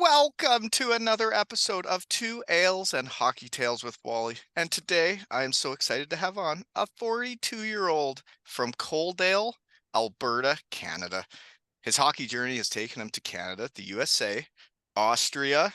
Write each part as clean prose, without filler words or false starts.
Welcome to another episode of Two Ales and Hockey Tales with Wally. And today I am so excited to have on a 42-year-old from Coaldale, Alberta, Canada. His hockey journey has taken him to Canada, the USA, Austria,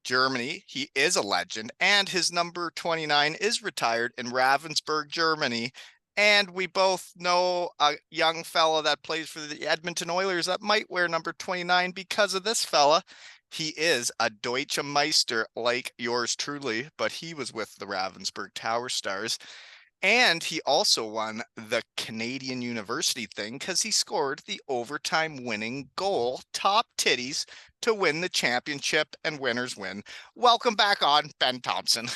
Germany. He is a legend, and his number 29 is retired in Ravensburg, Germany. And we both know a young fella that plays for the Edmonton Oilers that might wear number 29 because of this fella. He is a Deutsche Meister like yours truly, but he was with the Ravensburg Tower Stars. And he also won the Canadian University thing because he scored the overtime winning goal, top titties, to win the championship and winners win. Welcome back on, Ben Thomson.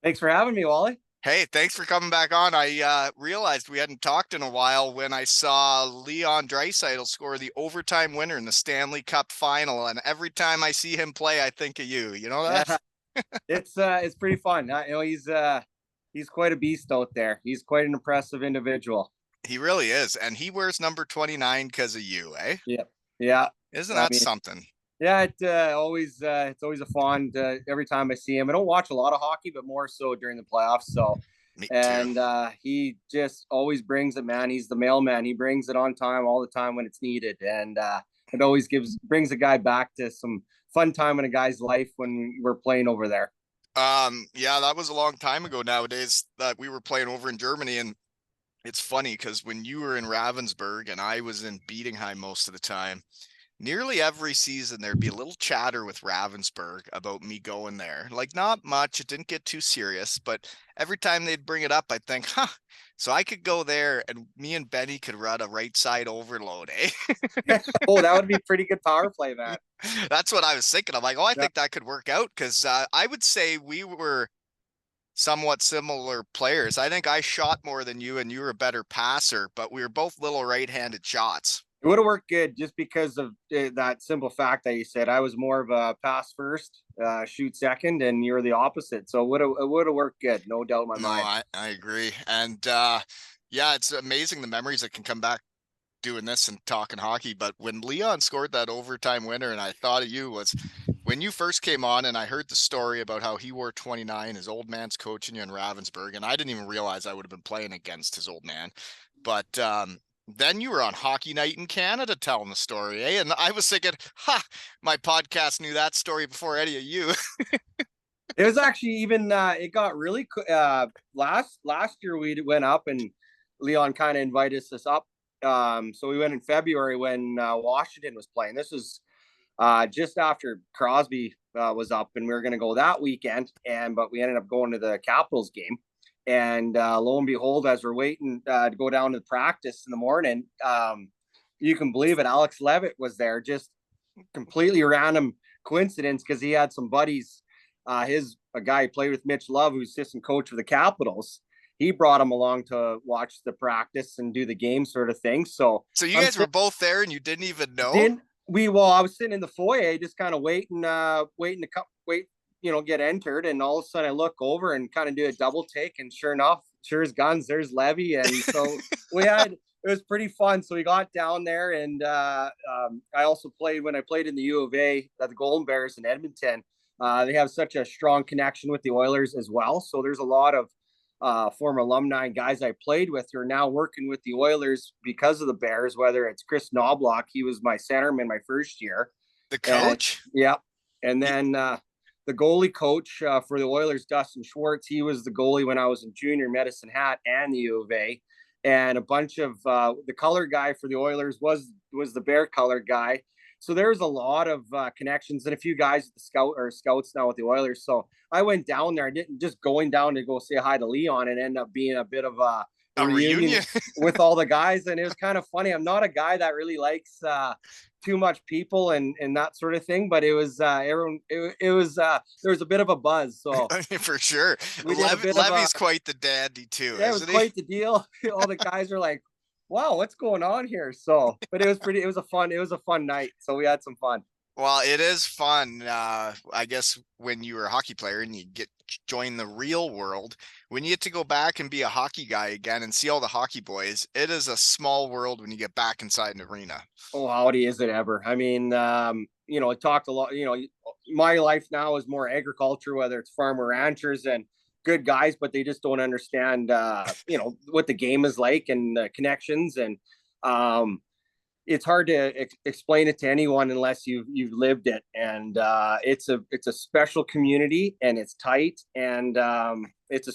Thanks for having me, Wally. Hey, thanks for coming back on. I realized we hadn't talked in a while when I saw Leon Draisaitl score the overtime winner in the Stanley Cup final. And every time I see him play, I think of you. You know that? It's pretty fun. He's quite a beast out there. He's quite an impressive individual. He really is. And he wears number 29 because of you, eh? Yep. Yeah. Isn't that something? Yeah, it's always a fun every time I see him. I don't watch a lot of hockey, but more so during the playoffs. So, Me too. He just always brings it, man. He's the mailman. He brings it on time, all the time when it's needed, and it always brings a guy back to some fun time in a guy's life when we're playing over there. Yeah, that was a long time ago nowadays that we were playing over in Germany, and it's funny because when you were in Ravensburg and I was in Bietigheim most of the time, nearly every season there'd be a little chatter with Ravensburg about me going there. Like, not much, it didn't get too serious, but every time they'd bring it up, I'd think, so I could go there and me and Benny could run a right side overload, eh? Oh, that would be pretty good power play, man. That's what I was thinking. I'm like, I think that could work out because I would say we were somewhat similar players. I think I shot more than you and you were a better passer, but we were both little right-handed shots. It would have worked good just because of that simple fact that you said. I was more of a pass first, shoot second, and you're the opposite. So it would have worked good, no doubt in my mind. I agree. And yeah, it's amazing the memories that can come back doing this and talking hockey. But when Leon scored that overtime winner, and I thought of you, was when you first came on and I heard the story about how he wore 29, his old man's coaching you in Ravensburg, and I didn't even realize I would have been playing against his old man. But then you were on Hockey Night in Canada telling the story, eh? And I was thinking, my podcast knew that story before any of you. It was actually even it got really last year we went up and Leon kind of invited us up. So we went in February when Washington was playing. This was just after Crosby was up, and we were going to go that weekend. But we ended up going to the Capitals game. And lo and behold, as we're waiting to go down to the practice in the morning, you can believe it, Alex Levitt was there. Just completely random coincidence because he had some buddies. A guy who played with Mitch Love, who's assistant coach of the Capitals. He brought him along to watch the practice and do the game sort of thing. So you guys were both there and you didn't even know? I was sitting in the foyer just kind of waiting, get entered. And all of a sudden I look over and kind of do a double take. And sure enough, sure as guns, there's Levy. And so it was pretty fun. So we got down there, and I also played when I played in the U of A, the Golden Bears in Edmonton. They have such a strong connection with the Oilers as well. So there's a lot of former alumni and guys I played with who are now working with the Oilers because of the Bears, whether it's Chris Knobloch. He was my centerman my first year. The coach? Yeah. And then the goalie coach for the Oilers, Dustin Schwartz, he was the goalie when I was in junior, Medicine Hat, and the U of A. And a bunch of the color guy for the Oilers was the Bear color guy. So there's a lot of connections and a few guys at the scouts now with the Oilers. So I went down there. I didn't just going down to go say hi to Leon and end up being a bit of a reunion with all the guys. And it was kind of funny. I'm not a guy that really likes too much people and that sort of thing, but it was everyone. It was there was a bit of a buzz. So for sure, Levy's quite the dandy too. Yeah, it was quite the deal. All the guys are like, wow, what's going on here? So, but it was a fun night. So we had some fun. Well, it is fun. I guess when you were a hockey player and you get join the real world, when you get to go back and be a hockey guy again and see all the hockey boys, it is a small world when you get back inside an arena. Oh, howdy, is it ever? I mean, I talked a lot. My life now is more agriculture, whether it's farmer ranchers and good guys, but they just don't understand, what the game is like and the connections. And um, it's hard to explain it to anyone unless you've lived it. And it's a special community, and it's tight, and it's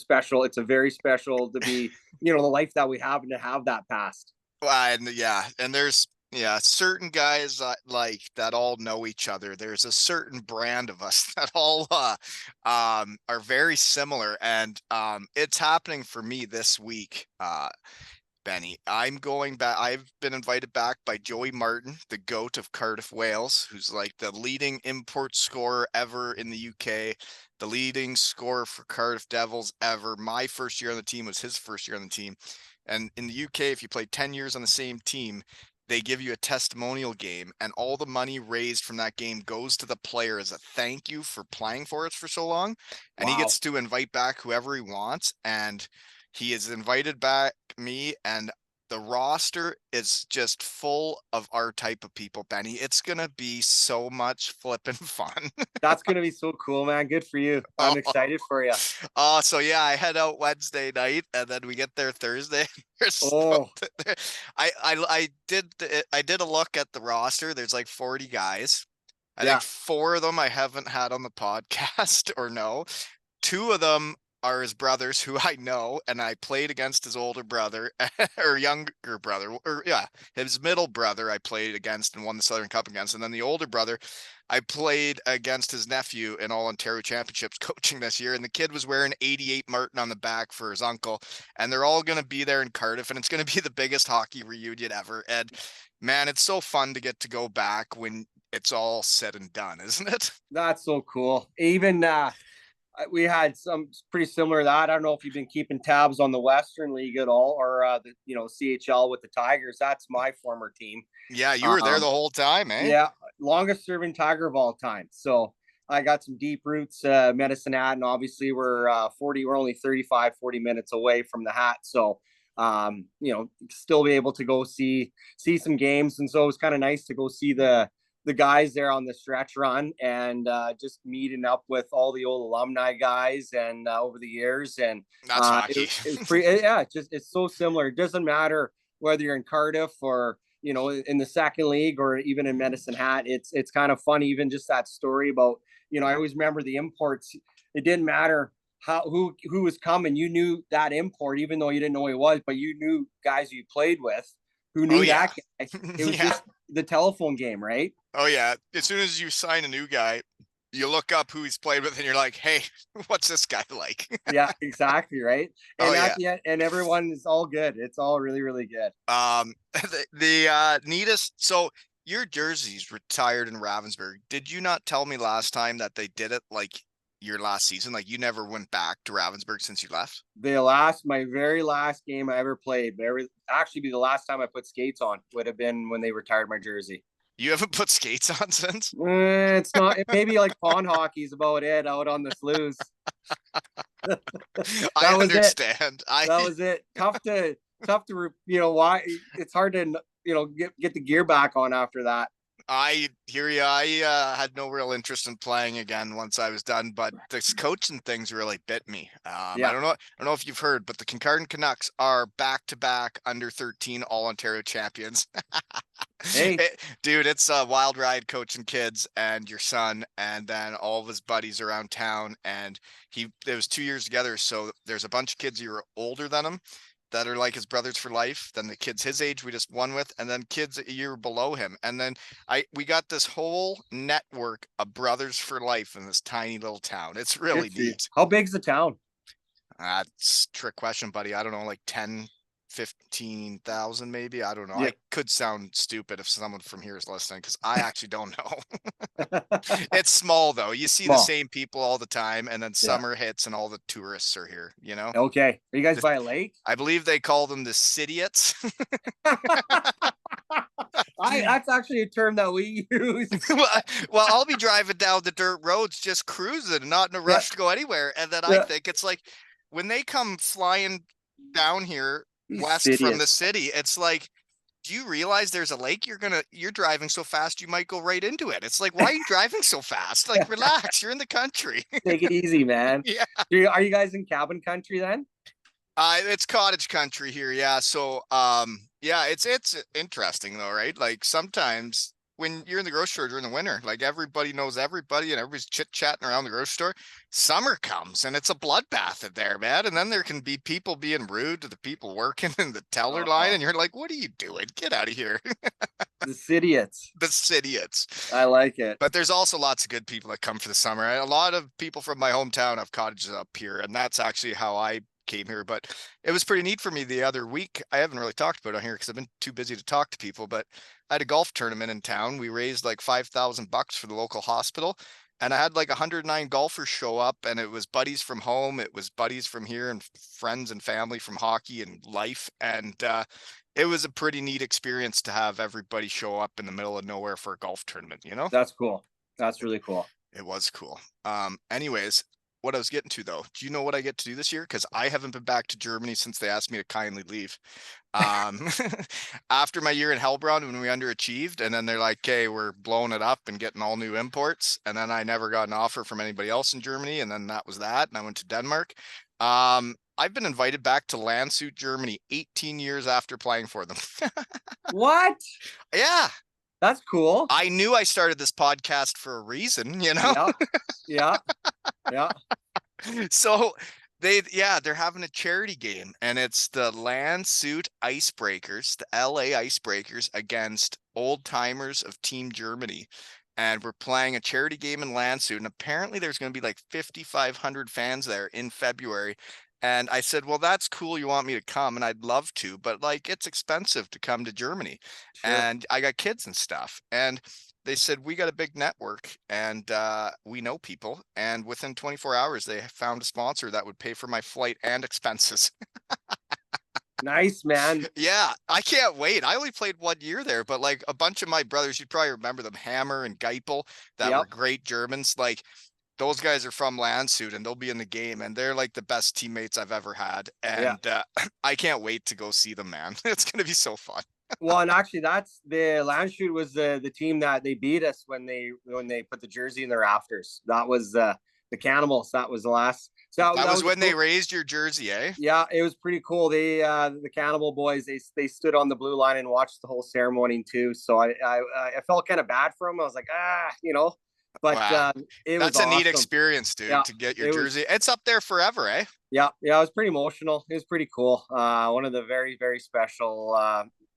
a very special to be, the life that we have and to have that past. And yeah, and there's certain guys like that all know each other. There's a certain brand of us that all are very similar, and it's happening for me this week. Benny, I'm going back. I've been invited back by Joey Martin, the GOAT of Cardiff, Wales, who's like the leading import scorer ever in the UK, the leading scorer for Cardiff Devils ever. My first year on the team was his first year on the team. And in the UK, if you play 10 years on the same team, they give you a testimonial game, and all the money raised from that game goes to the player as a thank you for playing for us for so long. And he Wow. gets to invite back whoever he wants. And he has invited back me, and the roster is just full of our type of people, Benny. It's gonna be so much flipping fun. That's gonna be so cool, man. Good for you. I'm Oh, excited for you. so yeah, I head out Wednesday night, and then we get there Thursday. Oh, I did a look at the roster. There's like 40 guys. I think yeah. four of them I haven't had on the podcast or no. Two of them are his brothers who I know, and I played against his older brother or younger brother, or yeah, his middle brother I played against and won the Southern Cup against. And then the older brother, I played against his nephew in all Ontario championships coaching this year. And the kid was wearing 88 Martin on the back for his uncle. And they're all going to be there in Cardiff, and it's going to be the biggest hockey reunion ever. And man, it's so fun to get to go back when it's all said and done, isn't it? That's so cool. Even we had some pretty similar to that. I don't know if you've been keeping tabs on the Western League at all, or the CHL with the Tigers. That's my former team. Yeah, you were there the Um, whole time, eh? yeah, longest serving Tiger of all time. So I got some deep roots, Medicine Hat, and obviously we're only 35, 40 minutes away from the Hat. So still be able to go see some games, and so it was kind of nice to go see the guys there on the stretch run, and just meeting up with all the old alumni guys and over the years. And That's hockey. it's pretty, yeah, it's so similar. It doesn't matter whether you're in Cardiff or in the second league or even in Medicine Hat. It's kind of funny, even just that story about, I always remember the imports. It didn't matter who was coming. You knew that import, even though you didn't know who he was, but you knew guys you played with who Oh knew yeah. that guy. It was Yeah. just the telephone game, right? Oh yeah. As soon as you sign a new guy, you look up who he's played with and you're like, hey, what's this guy like? Yeah, exactly, right. Oh And at yeah. the end, and everyone is all good. It's all really, really good. The neatest, so your jersey's retired in Ravensburg. Did you not tell me last time that they did it like your last season? Like you never went back to Ravensburg since you left? My very last game I ever played, actually be the last time I put skates on would have been when they retired my jersey. You haven't put skates on since? It's not, maybe like pond hockey is about it out on the sloughs. That I was it. understand. I That was it. Tough to, why it's hard to, get the gear back on after that. I hear you. I had no real interest in playing again once I was done, but this coaching things really bit me. I Yeah. don't know. I don't know if you've heard, but the Kincardine Canucks are back-to-back under 13 all Ontario champions. Hey, Dude, it's a wild ride coaching kids and your son, and then all of his buddies around town. And it was 2 years together, so there's a bunch of kids who are older than him that are like his brothers for life. Then the kids his age we just won with, and then kids a year below him. And then we got this whole network of brothers for life in this tiny little town. It's really good for you. neat. How big's the town? That's a trick question, buddy. I don't know, like 10, 15,000 maybe. I don't know. Yeah. I could sound stupid if someone from here is listening because I actually don't know. It's small though. You see the Small. same people all the time, and then Yeah. summer hits and all the tourists are here, you know? Okay. Are you guys The- by a lake? I believe they call them the Cityots. That's actually a term that we use. well, well, I'll be driving down the dirt roads just cruising, not in a Yeah. rush to go anywhere. And then I Yeah. think it's like when they come flying down here These west from the idiots. city, it's like, do you realize there's a lake? You're driving so fast you might go right into it. It's like, why are you driving so fast? Like, relax, you're in the country. Take it easy, man. Yeah. Are you guys in cabin country then? It's cottage country here, yeah. So, yeah, it's interesting though, right? Like sometimes when you're in the grocery store during the winter, like everybody knows everybody and everybody's chit-chatting around the grocery store. Summer comes and it's a bloodbath in there, man. And then there can be people being rude to the people working in the teller line, Uh-oh. and you're like, "What are you doing? Get out of here!" The idiots. The city, it's. I like it. But there's also lots of good people that come for the summer. A lot of people from my hometown have cottages up here, and that's actually how I came here. But it was pretty neat for me the other week. I haven't really talked about it on here because I've been too busy to talk to people. But I had a golf tournament in town. We raised like $5,000 for the local hospital, and I had like 109 golfers show up, and it was buddies from home, it was buddies from here, and friends and family from hockey and life. And it was a pretty neat experience to have everybody show up in the middle of nowhere for a golf tournament, you know? That's cool. That's really cool. It was cool. Anyways, what I was getting to though, do you know what I get to do this year? Because I haven't been back to Germany since they asked me to kindly leave. Um, after my year in Hellbrunn when we underachieved, and then they're like, "Okay, we're blowing it up and getting all new imports." And then I never got an offer from anybody else in Germany, and then that was that. And I went to Denmark. I've been invited back to Landshut, Germany, 18 years after playing for them. What? Yeah, That's cool. I knew I started this podcast for a reason, you know? Yeah. Yeah. Yeah. So they're having a charity game, and it's the Landshut Icebreakers, the LA Icebreakers against Old Timers of Team Germany. And we're playing a charity game in Landshut, and apparently there's going to be like 5,500 fans there in February. And I said, "Well, that's cool. You want me to come?" And I'd love to, but like it's expensive to come to Germany. Sure. And I got kids and stuff. And they said, "We got a big network and we know people." And within 24 hours, they found a sponsor that would pay for my flight and expenses. Nice, man. Yeah, I can't wait. I only played 1 year there, but like a bunch of my brothers, you'd probably remember them, Hammer and Geipel, that were Yep. great Germans. Like those guys are from Landshut and they'll be in the game, and they're like the best teammates I've ever had. Yeah. And I can't wait to go see them, man. It's gonna be so fun. Well, and actually, that's the Landshut was the team that they beat us when they put the jersey in the rafters. That was the Cannibals. That was the last. So That was a when they cool, raised your jersey, eh? yeah, it was pretty cool. They the Cannibal boys they stood on the blue line and watched the whole ceremony too. So I felt kind of bad for them. I was like but Wow. it was That's a neat awesome. experience, dude, Yeah, to get your it was. jersey. It's up there forever, eh? Yeah, yeah, it was pretty emotional. It was pretty cool. One of the very very special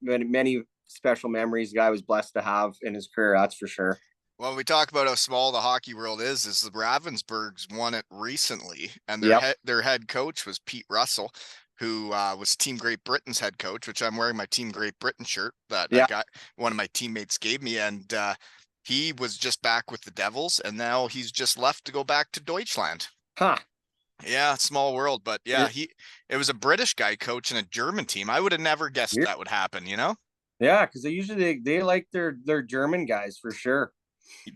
many special memories the guy was blessed to have in his career. That's for sure. Well, we talk about how small the hockey world is the Ravensburgs won it recently, and Yep. their head coach was Pete Russell, who was Team Great Britain's head coach, which I'm wearing my Team Great Britain shirt that I Yeah. got one of my teammates gave me, and he was just back with the Devils, and now he's just left to go back to Deutschland. Huh. Yeah, small world, but yeah, It, it was a British guy coaching a German team. I would have never guessed weird. that would happen, you know? Yeah, because they like their German guys for sure.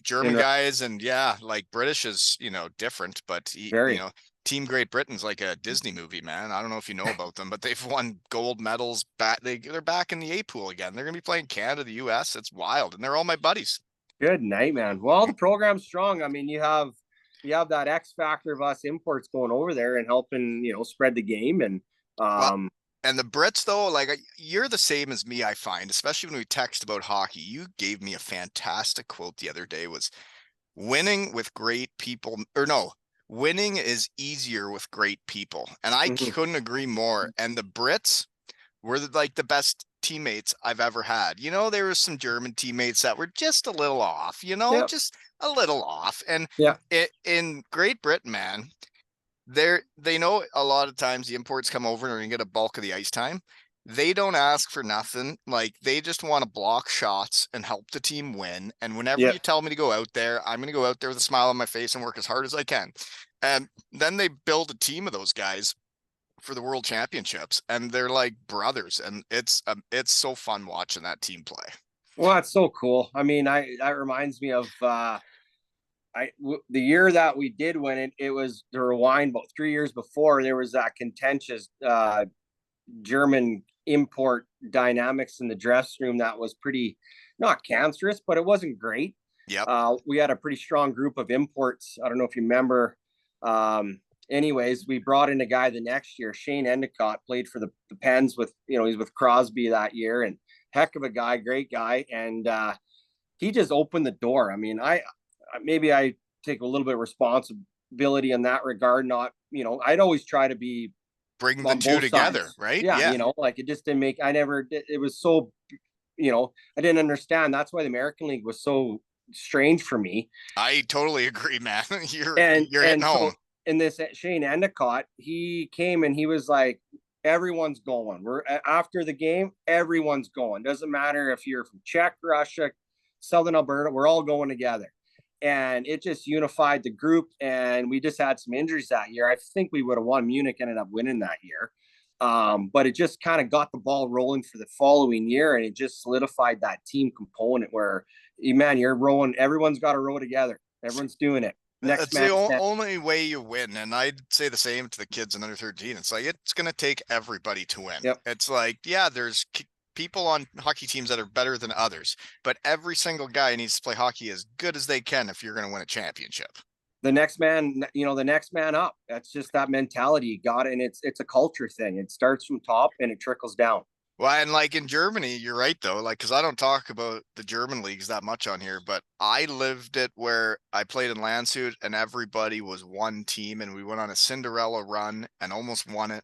German In guys, and yeah, like British is, different, but very. Team Great Britain's like a Disney movie, man. I don't know if you know about them, but they've won gold medals back. They're back in the A pool again. They're gonna be playing Canada, the US. It's wild, and they're all my buddies. Good night, man. Well, the program's strong. I mean, you have that X factor of us imports going over there and helping, spread the game. And Well, and the Brits though, like you're the same as me, I find, especially when we text about hockey. You gave me a fantastic quote the other day was winning with great people, or no, winning is easier with great people. And I mhm. couldn't agree more. And the Brits were like the best teammates I've ever had. There were some German teammates that were just a little off, Yeah, just a little off. And yeah, in Great Britain, man, they know a lot of times the imports come over and they're gonna get a bulk of the ice time. they don't ask for nothing. Like they just want to block shots and help the team win. And whenever Yeah. you tell me to go out there, I'm going to go out there with a smile on my face and work as hard as I can. And then they build a team of those guys for the world championships, and they're like brothers. And it's so fun watching that team play. Well, that's so cool. I mean, that reminds me of the year that we did win it. It was to rewind about 3 years before. There was that contentious German import dynamics in the dressing room that was pretty not cancerous, but it wasn't great. Yep. We had a pretty strong group of imports. I don't know if you remember. Anyways, we brought in a guy the next year, Shane Endicott, played for the Pens with, he's with Crosby that year, and heck of a guy, great guy. And he just opened the door. I mean, maybe I take a little bit of responsibility in that regard. Not, I'd always try to be Bring the on two both together, sides. right? Yeah, Yeah. like it just didn't make. I never. It was so. I didn't understand. That's why the American League was so strange for me. I totally agree, man. You're And you're hitting and home. so in this Shane Endicott, he came and he was like, everyone's going. We're after the game, everyone's going. Doesn't matter if you're from Czech, Russia, Southern Alberta, we're all going together. And it just unified the group. And we just had some injuries that year. I think we would have won. Munich ended up winning that year. But it just kind of got the ball rolling for the following year, and it just solidified that team component where, man, you're rowing. Everyone's got to row together. Everyone's doing it. Next That's the man standing. only way you win. And I'd say the same to the kids in under 13. It's like, it's going to take everybody to win. Yep. It's like, yeah, there's people on hockey teams that are better than others, but every single guy needs to play hockey as good as they can if you're going to win a championship. The next man, the next man up. That's just that mentality you got. And it's a culture thing. It starts from top and it trickles down. Well, and like in Germany, you're right though. Like, because I don't talk about the German leagues that much on here, but I lived it where I played in Landshut and everybody was one team, and we went on a Cinderella run and almost won it.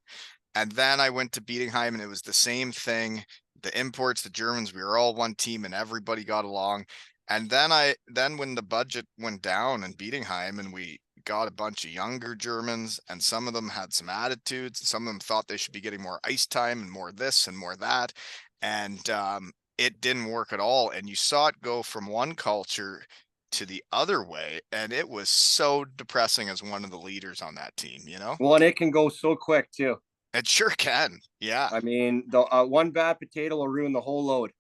And then I went to Bietigheim and it was the same thing. The imports, the Germans, we were all one team and everybody got along. And then when the budget went down in Bietigheim and we got a bunch of younger Germans, and some of them had some attitudes, and some of them thought they should be getting more ice time and more this and more that. And it didn't work at all. And you saw it go from one culture to the other way. And it was so depressing as one of the leaders on that team, you know? Well, and it can go so quick too. It sure can. Yeah, I mean, the one bad potato will ruin the whole load.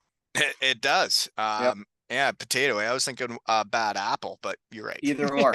it does. Yep. Yeah, potato. I was thinking bad apple, but you're right. Either or.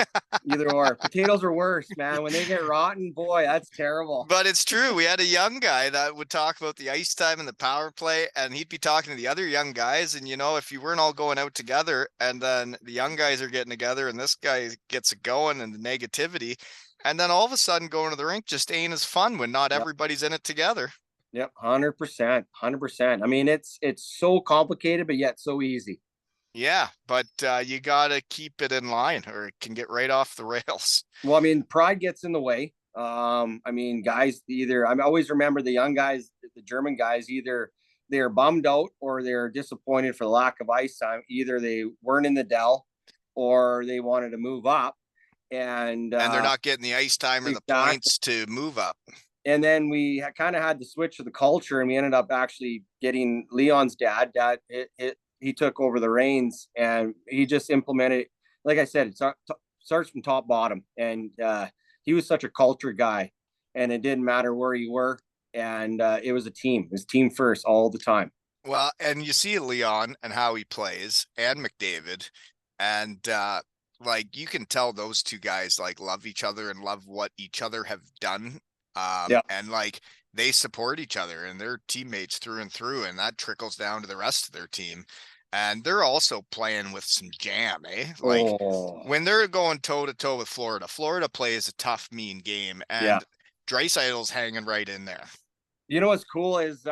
Either or. Potatoes are worse, man. When they get rotten, boy, that's terrible. But it's true. We had a young guy that would talk about the ice time and the power play, and he'd be talking to the other young guys. And, if you weren't all going out together and then the young guys are getting together and this guy gets it going and the negativity, and then all of a sudden going to the rink just ain't as fun when not Yep. everybody's in it together. Yep. 100%. 100%. I mean, it's so complicated, but yet so easy. Yeah, but you got to keep it in line or it can get right off the rails. Well, I mean, pride gets in the way. I mean, guys either, I always remember the young guys, the German guys, either they're bummed out or they're disappointed for the lack of ice time. Either they weren't in the Dell or they wanted to move up. And they're not getting the ice time or the points to move up. And then we kind of had to switch to the culture, and we ended up actually getting Leon's dad. He took over the reins, and he just implemented. Like I said, it starts from top bottom, and he was such a culture guy, and it didn't matter where you were, and it was a team. It was team first all the time. Well, and you see Leon and how he plays, and McDavid, and like you can tell those two guys like love each other and love what each other have done. Yeah. And like they support each other and they're teammates through and through, and that trickles down to the rest of their team. And they're also playing with some jam, eh? Like when they're going toe to toe with Florida, Florida plays a tough, mean game, and Draisaitl's hanging right in there. You know what's cool is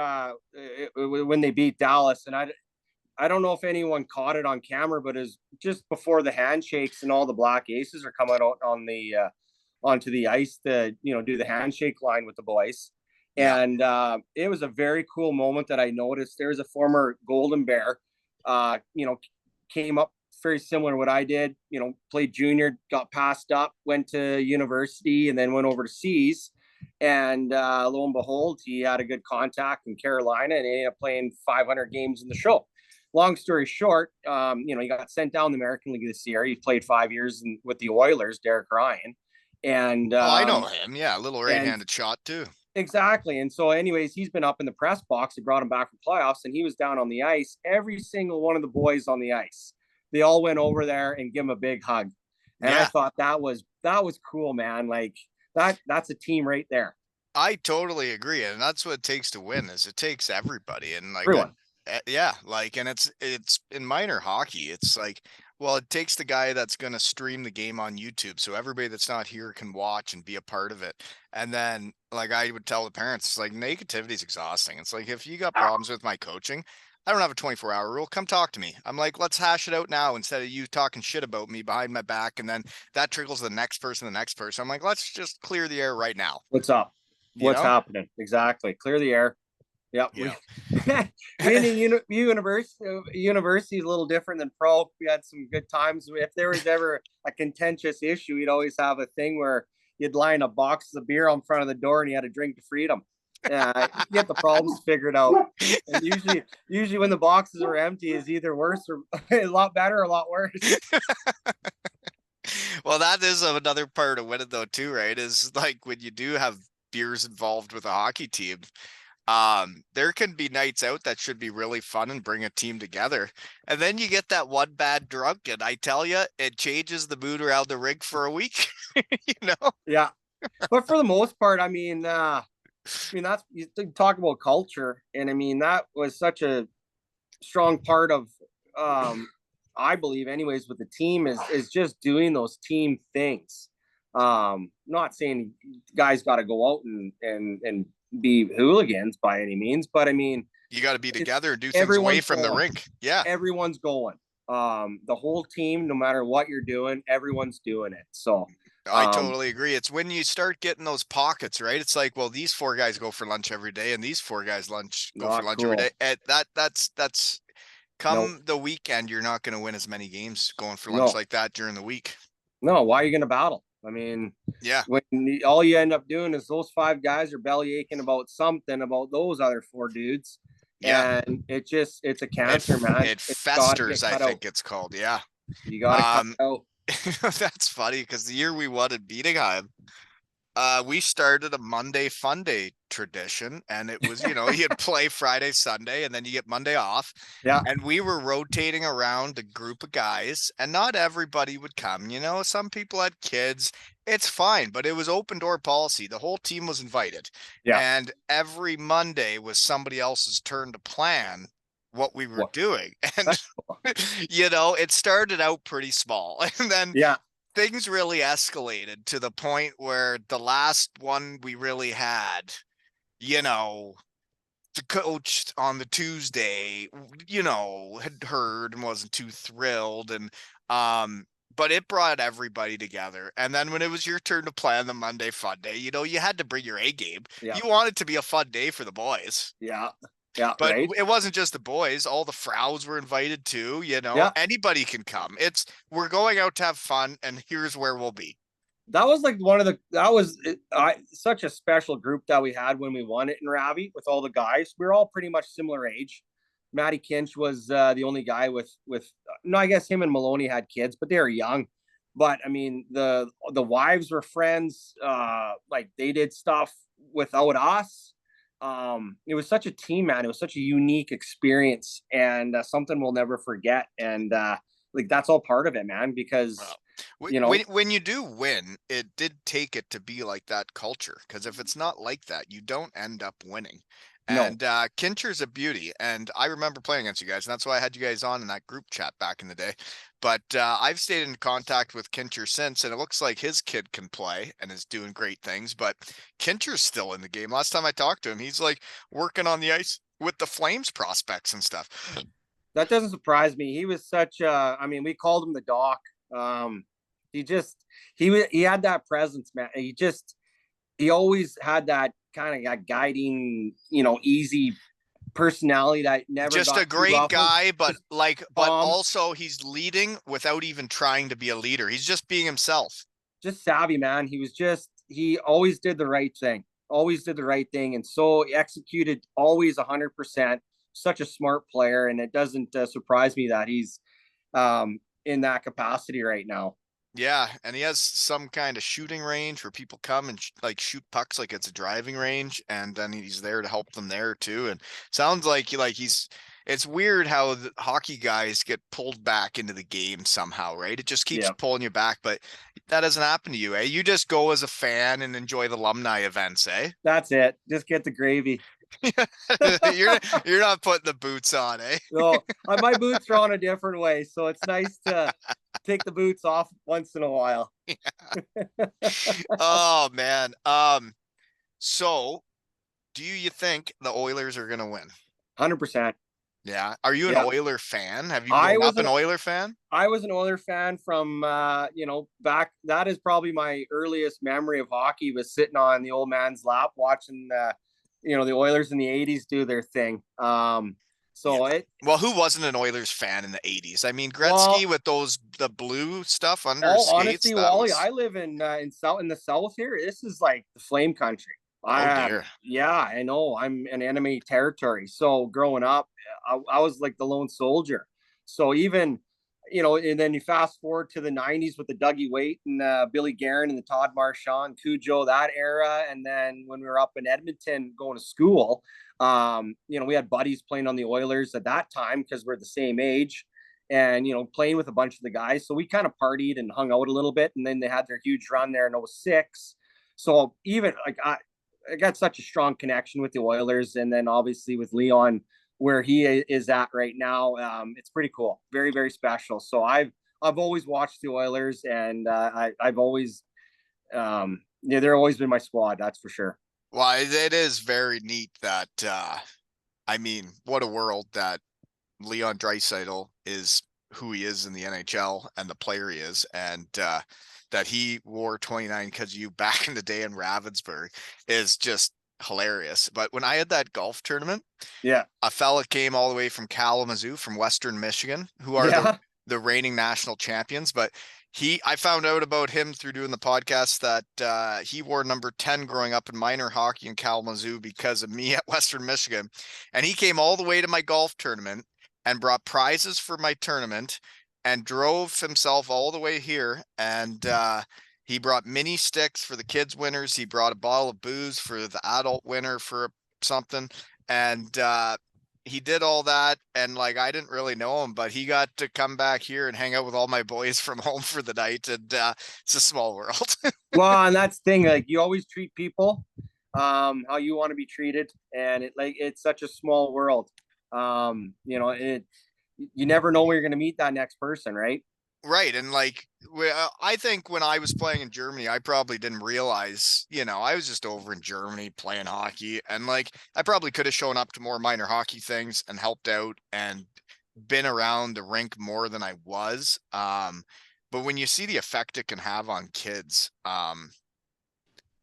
when they beat Dallas, and I don't know if anyone caught it on camera, but is just before the handshakes and all the Black Aces are coming out on the onto the ice to do the handshake line with the boys. And it was a very cool moment that I noticed. There's a former Golden Bear, came up very similar to what I did, played junior, got passed up, went to university, and then went over to C's. And lo and behold, he had a good contact in Carolina and he ended up playing 500 games in the show. Long story short, he got sent down the American League this year. He played 5 years with the Oilers, Derek Ryan. And Oh, I know him. Yeah, a little and right-handed shot too. exactly. And so, anyways, he's been up in the press box. They brought him back from playoffs, and he was down on the ice. Every single one of the boys on the ice, they all went over there and give him a big hug. And I Yeah, thought that was cool, man. Like that's a team right there. I totally agree, and that's what it takes to win. Is it takes everybody, and like Everyone. yeah, like, and it's in minor hockey. It's like, well, it takes the guy that's going to stream the game on YouTube, so everybody that's not here can watch and be a part of it. And then, like, I would tell the parents, it's like negativity is exhausting. It's like, if you got problems with my coaching, I don't have a 24-hour rule. Come talk to me. I'm like, let's hash it out now instead of you talking shit about me behind my back, and then that trickles to the next person, the next person. I'm like, let's just clear the air right now. What's up? You What's know? happening? Exactly. Clear the air. Yep. Yeah. Being a university is a little different than pro. We had some good times. If there was ever a contentious issue, we'd always have a thing where you'd line a box of beer in front of the door and you had to drink to freedom. Get the problems figured out. And usually when the boxes are empty is either worse or a lot better or a lot worse. Well, that is another part of winning though too, right? Is like when you do have beers involved with a hockey team, there can be nights out that should be really fun and bring a team together. And then you get that one bad drunk, and I tell you, it changes the mood around the rink for a week. You know? Yeah. But for the most part, that's you talk about culture, and I mean that was such a strong part of I believe anyways with the team is just doing those team things. Not saying guys got to go out and be hooligans by any means, but I mean You got to be together and do things away everyone's from the going. rink. Yeah. Everyone's going. The whole team, no matter what you're doing, everyone's doing it. So I totally agree. It's when you start getting those pockets, right? It's like, well, these four guys go for lunch every day, and these four guys go for not lunch every cool. day. And that's Nope. come the weekend, you're not going to win as many games going for lunch No. like that during the week. No. Why are you going to battle? I mean, Yeah. when all you end up doing is those five guys are belly aching about something about those other four dudes, Yeah. and it's a cancer, man. It It's got to festers, get I cut out. think it's called. Yeah. You got to cut out. That's funny because the year we won in Beatingham, we started a Monday Fun Day tradition, and it was, you'd play Friday, Sunday, and then you get Monday off. Yeah. And we were rotating around a group of guys, and not everybody would come. Some people had kids. It's fine, but it was open door policy. The whole team was invited. Yeah. And every Monday was somebody else's turn to plan what we were doing. And, it started out pretty small. And then yeah. things really escalated to the point where the last one we really had, the coach on the Tuesday, had heard and wasn't too thrilled. And, but it brought everybody together. And then when it was your turn to plan the Monday Fun Day, you had to bring your A game. Yeah. You wanted to be a fun day for the boys. Yeah. Yeah. But right. it wasn't just the boys. All the frauds were invited too. Yeah. Anybody can come. We're going out to have fun, and here's where we'll be. That was like such a special group that we had when we won it in Ravi with all the guys. We were all pretty much similar age. Matty Kinch was the only guy with no, I guess him and Maloney had kids, but they were young. But I mean, the wives were friends. Like they did stuff without us. It was such a team, man. It was such a unique experience, and something we'll never forget. And like that's all part of it, man. Because when you do win, it did take it to be like that culture. Because if it's not like that, you don't end up winning. And Kincher's a beauty. And I remember playing against you guys, and that's why I had you guys on in that group chat back in the day. But I've stayed in contact with Kincher since, and it looks like his kid can play and is doing great things. But Kincher's still in the game. Last time I talked to him, he's like working on the ice with the Flames prospects and stuff. That doesn't surprise me. He was such we called him the Doc. He had that presence, man. He always had that kind of guiding, easy personality that never just got a great guy, but also he's leading without even trying to be a leader. He's just being himself. Just savvy, man. He always did the right thing. always did the right thing, and so executed always 100%. Such a smart player, and it doesn't surprise me that he's in that capacity right now. Yeah, and he has some kind of shooting range where people come and like shoot pucks like it's a driving range, and then he's there to help them there too. And sounds like he's. It's weird how the hockey guys get pulled back into the game somehow, right? It just keeps Yeah, pulling you back, but that doesn't happen to you, eh? You just go as a fan and enjoy the alumni events, eh? that's it. Just get the gravy. You're not putting the boots on, eh? No, my boots are on a different way, so it's nice to take the boots off once in a while. Oh man. So do you think the Oilers are gonna win? 100%. Yeah. Are you an Yeah, Oiler fan? Have you I grown was up an an Oiler fan? I was an Oiler fan from back. That is probably my earliest memory of hockey, was sitting on the old man's lap watching the Oilers in the '80s do their thing. Yeah. So it Well, who wasn't an Oilers fan in the 80s? I mean, Gretzky well, with the blue stuff under his all skates, honesty, that Wally, was I live in the south here. This is like the flame country. oh dear. Yeah, I know. I'm in enemy territory. So growing up, I was like the lone soldier. So even and then you fast forward to the '90s with the Dougie Waite and Billy Guerin and the Todd Marchand, Cujo, that era, and then when we were up in Edmonton going to school, we had buddies playing on the Oilers at that time because we're the same age, and playing with a bunch of the guys. So we kind of partied and hung out a little bit, and then they had their huge run there in '06. So even like I got such a strong connection with the Oilers, and then obviously with Leon where he is at right now. It's pretty cool, very very special. So I've always watched the Oilers, and I've always they're always been my squad. That's for sure. Well, it is very neat that I mean, what a world that Leon Draisaitl is who he is in the NHL and the player he is, and that he wore 29 because you back in the day in Ravensburg is just hilarious. But when I had that golf tournament, Yeah, a fella came all the way from Kalamazoo, from Western Michigan, who are yeah, the reigning national champions. But I found out about him through doing the podcast that he wore number 10 growing up in minor hockey in Kalamazoo because of me at Western Michigan. And he came all the way to my golf tournament and brought prizes for my tournament and drove himself all the way here. And he brought mini sticks for the kids winners. He brought a bottle of booze for the adult winner for something. And he did all that, and like I didn't really know him, but he got to come back here and hang out with all my boys from home for the night, and it's a small world. well, and that's the thing. Like you always treat people how you want to be treated, and it's such a small world. It you never know where you're going to meet that next person, right? Right, and like I think when I was playing in Germany, I probably didn't realize, I was just over in Germany playing hockey, and like I probably could have shown up to more minor hockey things and helped out and been around the rink more than I was. But when you see the effect it can have on kids,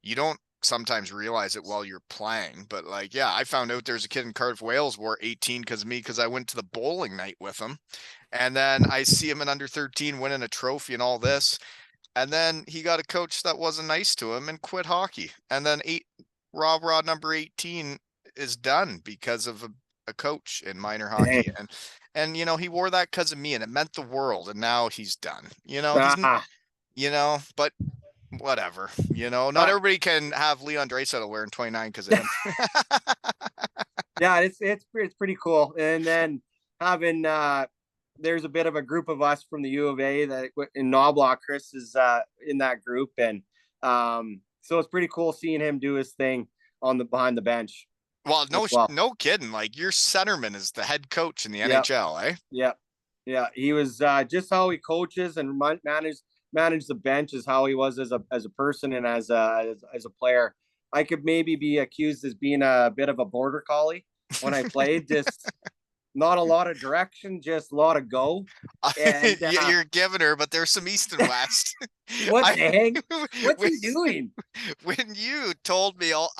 you don't sometimes realize it while you're playing. But like, yeah, I found out there's a kid in Cardiff, Wales wore 18 because of me, because I went to the bowling night with him. And then I see him in under 13 winning a trophy and all this. And then he got a coach that wasn't nice to him and quit hockey. And then Rod number 18 is done because of a coach in minor hockey. And he wore that because of me, and it meant the world. And now he's done. Ah, But whatever. Not uh, everybody can have Leon Draisaitl wearing 29 because of him. yeah, it's pretty cool. And then having there's a bit of a group of us from the U of A that in Knobloch. Chris is in that group, and so it's pretty cool seeing him do his thing on the behind the bench Well, as well. no kidding. Like your centerman is the head coach in the Yeah, NHL, eh? yeah, yeah. He was just how he coaches and manage the bench is how he was as a person and as a player. I could maybe be accused as being a bit of a border collie when I played. Just not a lot of direction, just a lot of go. And You're giving her, but there's some East and West. what I the heck? What's when, he doing? when you told me all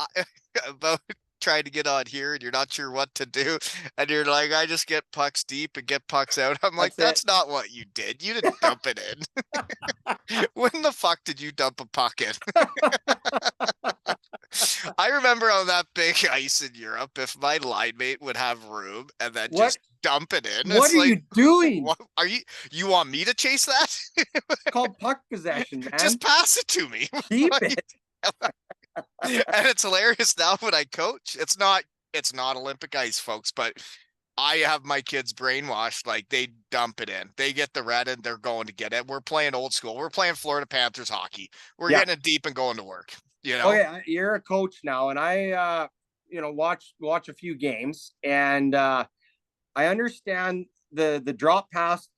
about trying to get on here and you're not sure what to do, and you're like, I just get pucks deep and get pucks out. I'm like, That's it. that's not what you did. You didn't dump it in. When the fuck did you dump a puck in? I remember on that big ice in Europe, if my line mate would have room and then What just dump it in, what it's are like, you doing? what are you want me to chase that? It's called puck possession, Just man. pass it to me. Keep it. And it's hilarious now when I coach. It's not Olympic ice, folks, but I have my kids brainwashed. Like they dump it in. They get the red and they're going to get it. We're playing old school. We're playing Florida Panthers hockey. We're Yeah. getting it deep and going to work, you know? Okay, you're a coach now, and I watch a few games, and I understand the drop pass,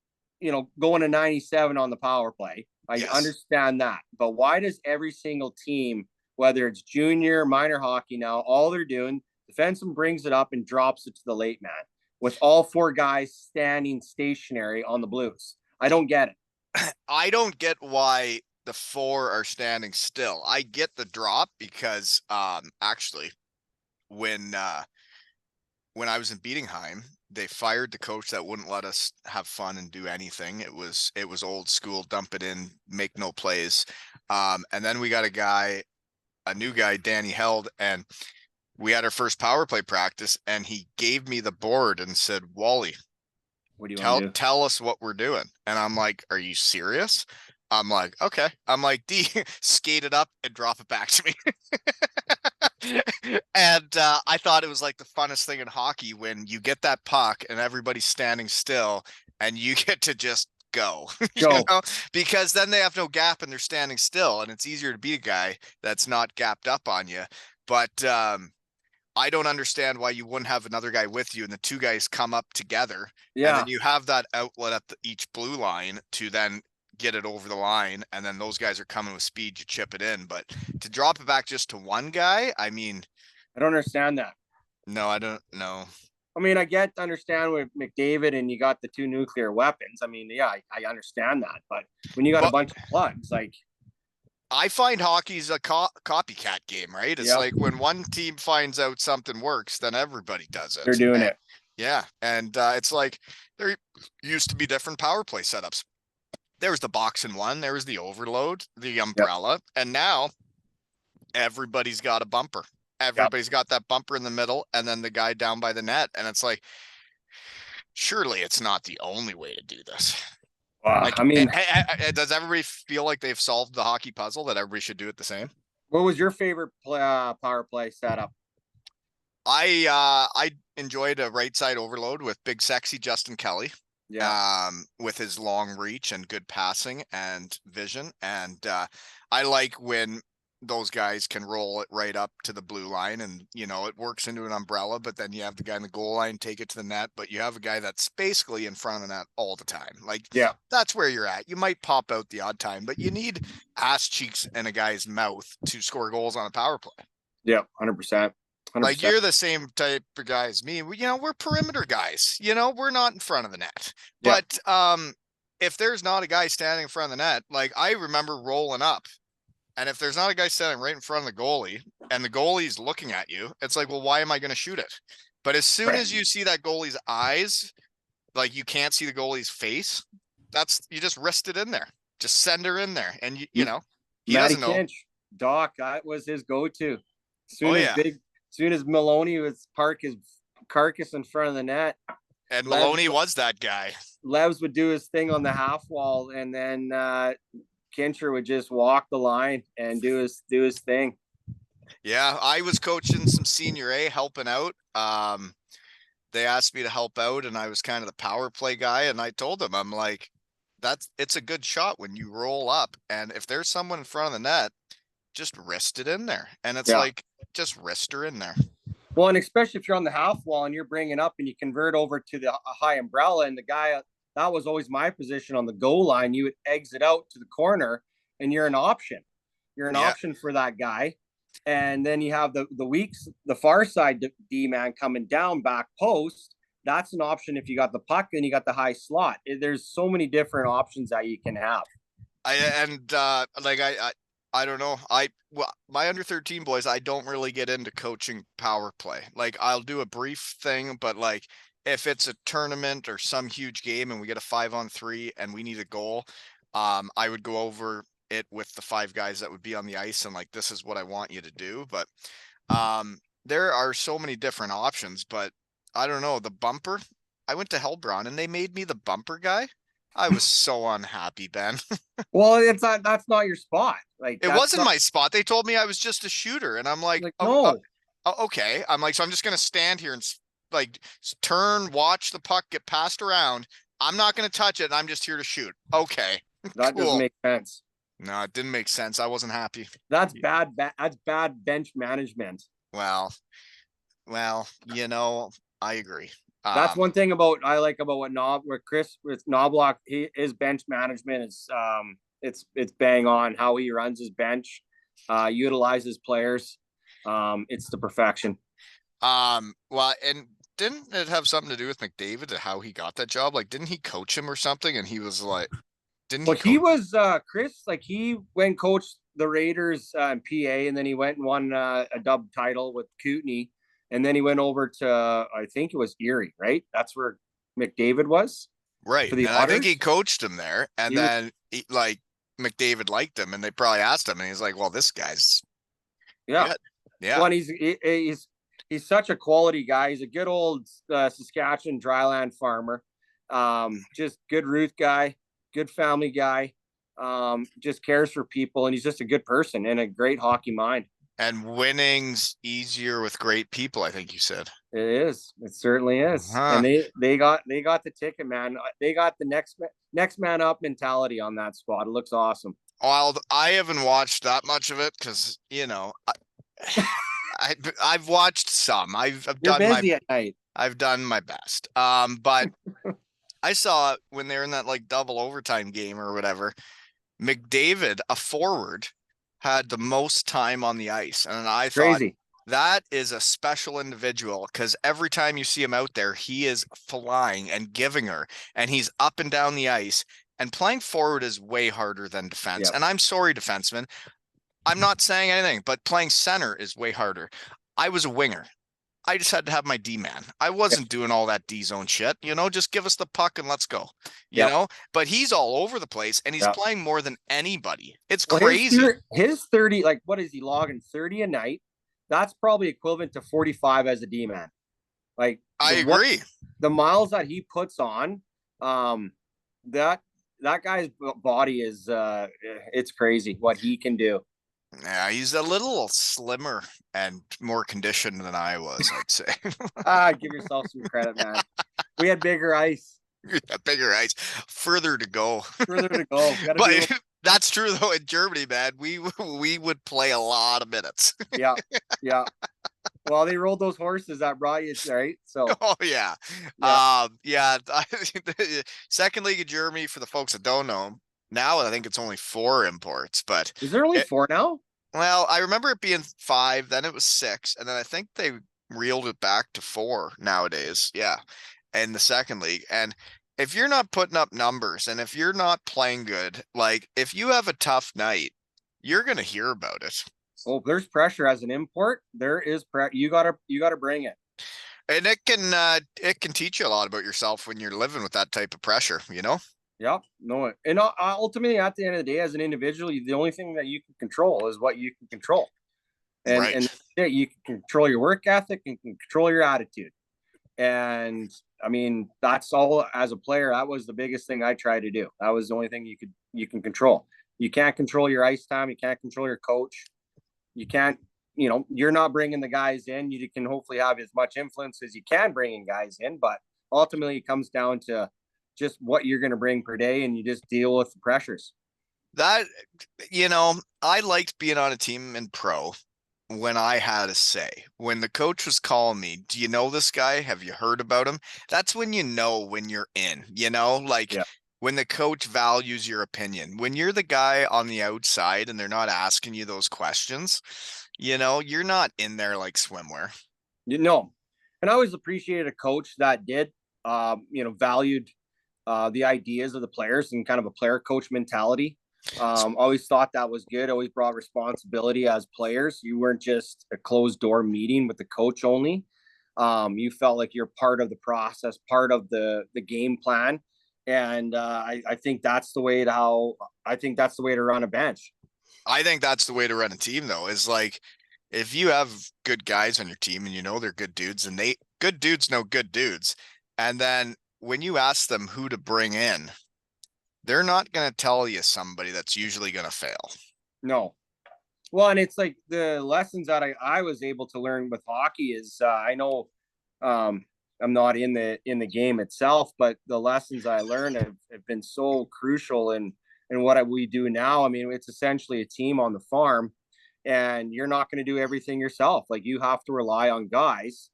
going to 97 on the power play. I Yes. understand that. But why does every single team, whether it's junior, minor hockey now, all they're doing, defenseman brings it up and drops it to the late man with all four guys standing stationary on the Blues? I don't get it. I don't get why the four are standing still. I get the drop because actually when I was in Bietigheim, they fired the coach that wouldn't let us have fun and do anything. It was old school, dump it in, make no plays. And then we got a new guy, Danny Held, and we had our first power play practice, and he gave me the board and said, Wally, What do you want tell to do? tell us what we're doing. And I'm like, are you serious? I'm like, okay. I'm like, D, skate it up and drop it back to me. And I thought it was like the funnest thing in hockey when you get that puck and everybody's standing still and you get to just go, Go. because then they have no gap and they're standing still and it's easier to be a guy that's not gapped up on you. But I don't understand why you wouldn't have another guy with you and the two guys come up together and then Yeah. you have that outlet at each blue line to then get it over the line and then those guys are coming with speed, you chip it in. But to drop it back just to one guy, I mean, I don't understand that. no, I don't know. I mean, I get to understand with McDavid and you got the two nuclear weapons. I mean, yeah, I understand that. But when you got a But bunch of plugs, like, I find hockey's a copycat game, right? It's yeah, like when one team finds out something works, then everybody does they're it. doing And it. yeah, and it's like there used to be different power play setups. There was the box and one, there was the overload, the Yep. umbrella, and now everybody's got a bumper. Yep. Everybody's got that bumper in the middle, and then the guy down by the net. And it's like, surely it's not the only way to do this. Like, I mean, does everybody feel like they've solved the hockey puzzle that everybody should do it the same? what was your favorite power play setup? I enjoyed a right side overload with big sexy Justin Kelly, Yeah. with his long reach and good passing and vision. And I like when those guys can roll it right up to the blue line and it works into an umbrella, but then you have the guy in the goal line take it to the net, but you have a guy that's basically in front of the net all the time. Like Yeah. that's where you're at. You might pop out the odd time, but you need ass cheeks and a guy's mouth to score goals on a power play. Yeah. 100%. Like 100%. you're the same type of guy as me. We're perimeter guys. We're not in front of the net. Yeah. But if there's not a guy standing in front of the net, like I remember rolling up, and if there's not a guy standing right in front of the goalie, and the goalie's looking at you, it's like, well, why am I going to shoot it? But as soon Right. as you see that goalie's eyes, like you can't see the goalie's face, that's you just wrist it in there. Just send her in there, and he Matty doesn't know. Kinch, Doc, that was his go-to. Oh Soon as yeah. big, soon as Maloney would park his carcass in front of the net, And Levs, Maloney was that guy. Levs would do his thing on the half wall, and then Kincher would just walk the line and do his thing. Yeah, I was coaching some senior A, helping out. They asked me to help out, and I was kind of the power play guy. And I told them, I'm like, it's a good shot when you roll up, and if there's someone in front of the net, just wrist it in there. And it's Yeah. like, just wrist her in there. Well, and especially if you're on the half wall and you're bringing up and you convert over to the high umbrella, and the guy, that was always my position on the goal line. You would exit out to the corner, and you're an option. You're an Yeah, option for that guy. And then you have the far side D man coming down back post. That's an option if you got the puck and you got the high slot. There's so many different options that you can have. I don't know. My under 13 boys, I don't really get into coaching power play. Like I'll do a brief thing, but like if it's a tournament or some huge game and we get a 5-on-3 and we need a goal, I would go over it with the 5 guys that would be on the ice and like, this is what I want you to do. But there are so many different options, but I don't know. The bumper, I went to Hellbron and they made me the bumper guy. I was so unhappy, Ben. Well, it's not, that's not your spot. Like, It that's wasn't not my spot. They told me I was just a shooter, and I'm like, like, oh, no, okay. I'm like, so I'm just gonna stand here and like turn, watch the puck get passed around. I'm not gonna touch it. And I'm just here to shoot. Okay, that doesn't cool. make sense. No, it didn't make sense. I wasn't happy. That's bad. That's bad bench management. Well, well, I agree. That's Um, one thing about I like about what Chris with Knobloch, his bench management is it's bang on how he runs his bench, utilizes players. It's the perfection. well, and didn't it have something to do with McDavid and how he got that job? Like, didn't he coach him or something? And he was like, didn't he Well, he coach? was Chris, like he went coached the Raiders in PA, and then he went and won a dub title with Kootenay, and then he went over to I think it was Erie, right? That's where McDavid was Right. for the And I think he Otters. coached him there. And He was then like McDavid liked him and they probably asked him and he's like, well, this guy's yeah. good. Yeah. Well, he's such a quality guy. He's a good old Saskatchewan dryland farmer. Just good Ruth guy, good family guy. Just cares for people, and he's just a good person and a great hockey mind. And winning's easier with great people, I think you said. It is. It certainly is. Huh. And they got the ticket, man. They got the next man up mentality on that spot. It looks awesome. Well, I haven't watched that much of it because, I've watched some. You're busy at night. I've done my best. But I saw when they're in that like double overtime game or whatever, McDavid, a forward, had the most time on the ice. And I thought Crazy. that is a special individual because every time you see him out there, he is flying and giving her, and he's up and down the ice. And playing forward is way harder than defense. Yeah. And I'm sorry, defenseman. I'm not saying anything, but playing center is way harder. I was a winger. I just had to have my D man. I wasn't doing all that D zone shit, just give us the puck and let's go, but he's all over the place and he's playing more than anybody. It's crazy. His 30, like, what is he logging? 30 a night. That's probably equivalent to 45 as a D man. Like, I agree. The miles that he puts on, that guy's body is, it's crazy what he can do. Yeah, he's a little slimmer and more conditioned than I was, I'd say. Give yourself some credit, man. We had bigger ice. Yeah, bigger ice. Further to go. Further to go. But that's true, though, in Germany, man. We would play a lot of minutes. Yeah. Yeah. Well, they rolled those horses that brought you, right? So. Oh, yeah. Second league of Germany, for the folks that don't know, now I think it's only 4 imports, but is there only 4 now? Well, I remember it being 5, then it was 6, and then I think they reeled it back to 4 nowadays. Yeah, in the second league. And if you're not putting up numbers and if you're not playing good, like if you have a tough night, you're gonna hear about it. Oh, there's pressure as an import. There is you gotta bring it. And it can teach you a lot about yourself when you're living with that type of pressure, Yeah, no, and ultimately, at the end of the day, as an individual, the only thing that you can control is what you can control, and right. And you can control your work ethic and can control your attitude. And I mean, that's all. As a player, that was the biggest thing I tried to do. That was the only thing you can control. You can't control your ice time. You can't control your coach. You can't. You're not bringing the guys in. You can hopefully have as much influence as you can bringing guys in, but ultimately, it comes down to just what you're going to bring per day, and you just deal with the pressures. That, I liked being on a team in pro when I had a say. When the coach was calling me, do you know this guy? Have you heard about him? That's when when you're in, when the coach values your opinion. When you're the guy on the outside and they're not asking you those questions, you're not in there like swimwear. And I always appreciated a coach that did, valued the ideas of the players and kind of a player coach mentality. Always thought that was good. Always brought responsibility as players. You weren't just a closed door meeting with the coach only. You felt like you're part of the process, part of the game plan. And I think that's the way to run a bench. I think that's the way to run a team, though, is like if you have good guys on your team and you know they're good dudes and they good dudes know good dudes. And then when you ask them who to bring in, they're not going to tell you somebody that's usually going to fail. No. Well, and it's like the lessons that I was able to learn with hockey is I know I'm not in the game itself, but the lessons I learned have been so crucial in what we do now. I mean, it's essentially a team on the farm, and you're not going to do everything yourself. Like you have to rely on guys.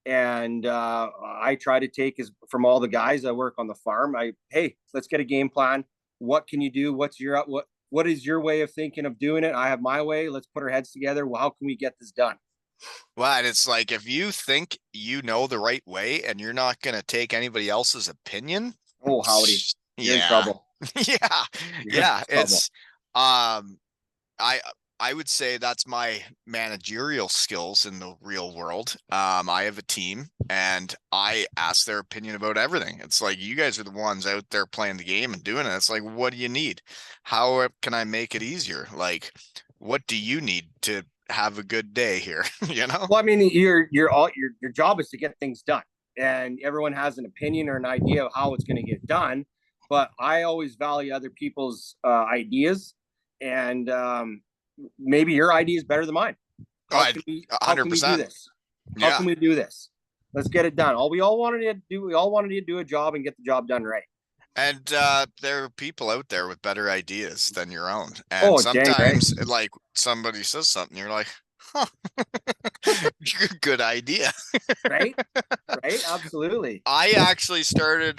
And I try to take is from all the guys that work on the farm. Hey, let's get a game plan. What can you do? What is your way of thinking of doing it? I have my way. Let's put our heads together. Well, how can we get this done? Well, and it's like if you think you know the right way and you're not going to take anybody else's opinion, oh, howdy, you're in yeah. trouble. Yeah. You're Yeah. in trouble. It's I I would say that's my managerial skills in the real world. I have a team and I ask their opinion about everything. It's like you guys are the ones out there playing the game and doing it. It's like, what do you need? How can I make it easier? Like, what do you need to have a good day here? You know? Well, I mean, your job is to get things done, and everyone has an opinion or an idea of how it's going to get done. But I always value other people's ideas, and maybe your idea is better than mine. Oh, How can we do 100%. this? How Yeah. can we do this? Let's get it done. We all wanted to do a job and get the job done right. And there are people out there with better ideas than your own. And Oh, dang right, sometimes, like, somebody says something, you're like, huh, good idea. right, right. Absolutely. I actually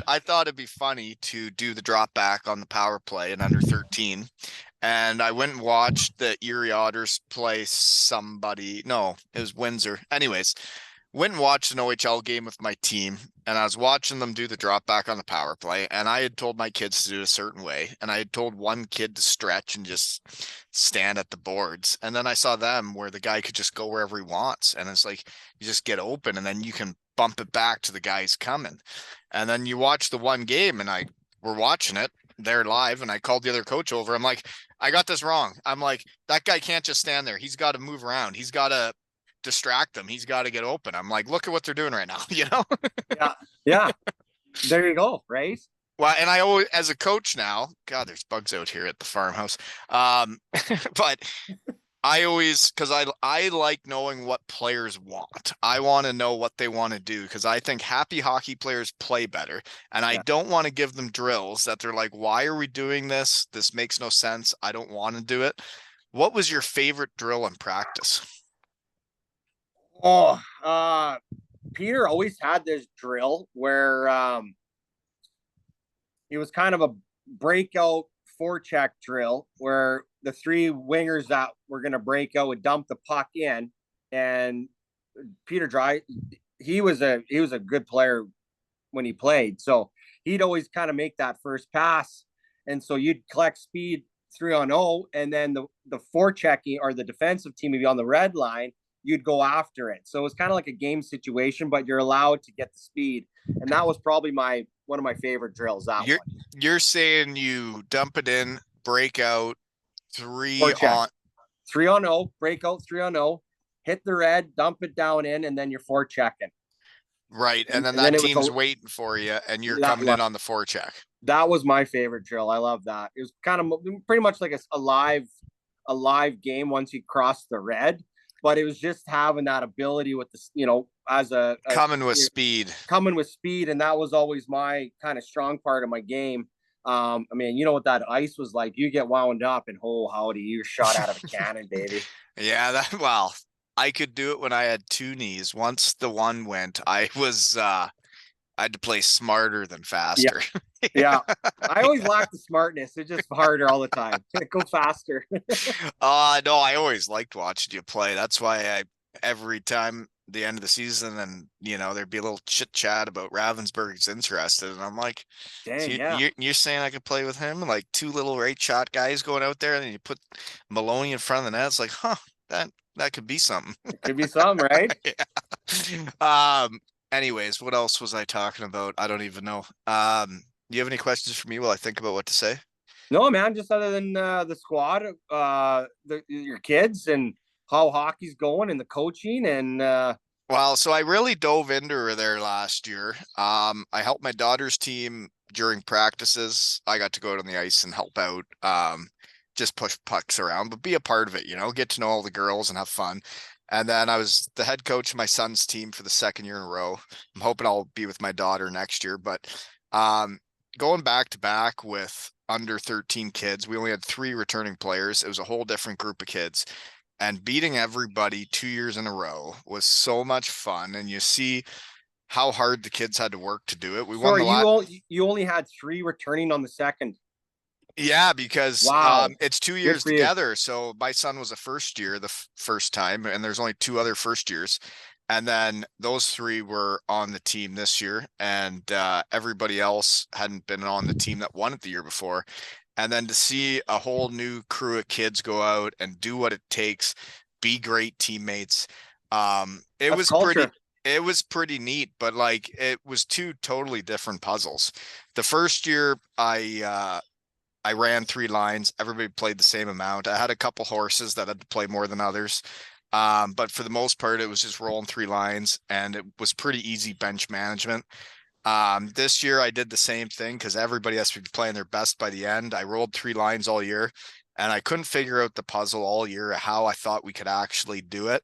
I thought it'd be funny to do the drop back on the power play in under 13. And I went and watched the Erie Otters play somebody. No, it was Windsor. Anyways, went and watched an OHL game with my team, and I was watching them do the drop back on the power play, and I had told my kids to do it a certain way, and I had told one kid to stretch and just stand at the boards, and then I saw them where the guy could just go wherever he wants, and it's like you just get open, and then you can bump it back to the guys coming, and then you watch the one game, and we're watching it. They're live, and I called the other coach over. I'm like, I got this wrong. I'm like, that guy can't just stand there. He's got to move around. He's got to distract them. He's got to get open. I'm like, look at what they're doing right now, you know? Yeah, yeah. There you go. Right. Well, and I always, as a coach now, God, there's bugs out here at the farmhouse. But I always, because I like knowing what players want. I want to know what they want to do because I think happy hockey players play better. And I Yeah. don't want to give them drills that they're like, why are we doing this? This makes no sense. I don't want to do it. What was your favorite drill in practice? Oh, Peter always had this drill where it was kind of a breakout forecheck drill where the three wingers that were going to break out would dump the puck in, and Peter Dry, he was a good player when he played, so he'd always kind of make that first pass, and so you'd collect speed 3-on-0, and then the forechecking or the defensive team would be on the red line. You'd go after it, so it was kind of like a game situation, but you're allowed to get the speed, and that was probably one of my favorite drills. That You're one. you're saying you dump it in, break out, three Forecheck. on 3-on-0, breakout 3-on-0, hit the red, dump it down in, and then you're forechecking. right, and then And then that it was team's waiting for you, and you're that coming in on the forecheck. that was my favorite drill. I love that. It was kind of pretty much like a live game once you cross the red, but it was just having that ability with the as Coming with speed. coming with speed, and that was always my kind of strong part of my game. I mean, you know what that ice was like. You get wound up, and oh howdy, you're shot out of a cannon, baby. Yeah, well, I could do it when I had two knees. Once the one went, I had to play smarter than Yeah, faster. yeah. I always lack the smartness. It's just harder all the time. Go faster. No, I always liked watching you play. That's why every time the end of the season and there'd be a little chit chat about Ravensburg's interested, and I'm like, so Dang, yeah. you're saying I could play with him? Like two little right shot guys going out there, and then you put Maloney in front of the net. It's like, huh, that could be something. It could be some, right? Yeah. Anyways, what else was I talking about? I don't even know. Do you have any questions for me while I think about what to say? No, man, just other than the squad, your kids and how hockey's going and the coaching and Well, so I really dove into her there last year. I helped my daughter's team during practices. I got to go out on the ice and help out, just push pucks around, but be a part of it, get to know all the girls and have fun. And then I was the head coach of my son's team for the second year in a row. I'm hoping I'll be with my daughter next year, but um, going back to back with under 13 kids, we only had three returning players. It was a whole different group of kids, and beating everybody 2 years in a row was so much fun. And you see how hard the kids had to work to do it. We won sorry, the lot. you only had three returning on the second. Yeah, because Wow, it's two good years for you. together. So my son was a first year the first time, and there's only two other first years. And then those three were on the team this year, and everybody else hadn't been on the team that won it the year before. And then to see a whole new crew of kids go out and do what it takes, be great teammates. It That's was pretty culture. it was pretty neat, but like it was two totally different puzzles. The first year I ran three lines. Everybody played the same amount. I had a couple horses that had to play more than others. But for the most part, it was just rolling three lines, and it was pretty easy bench management. This year I did the same thing because everybody has to be playing their best by the end. I rolled three lines all year, and I couldn't figure out the puzzle all year how I thought we could actually do it.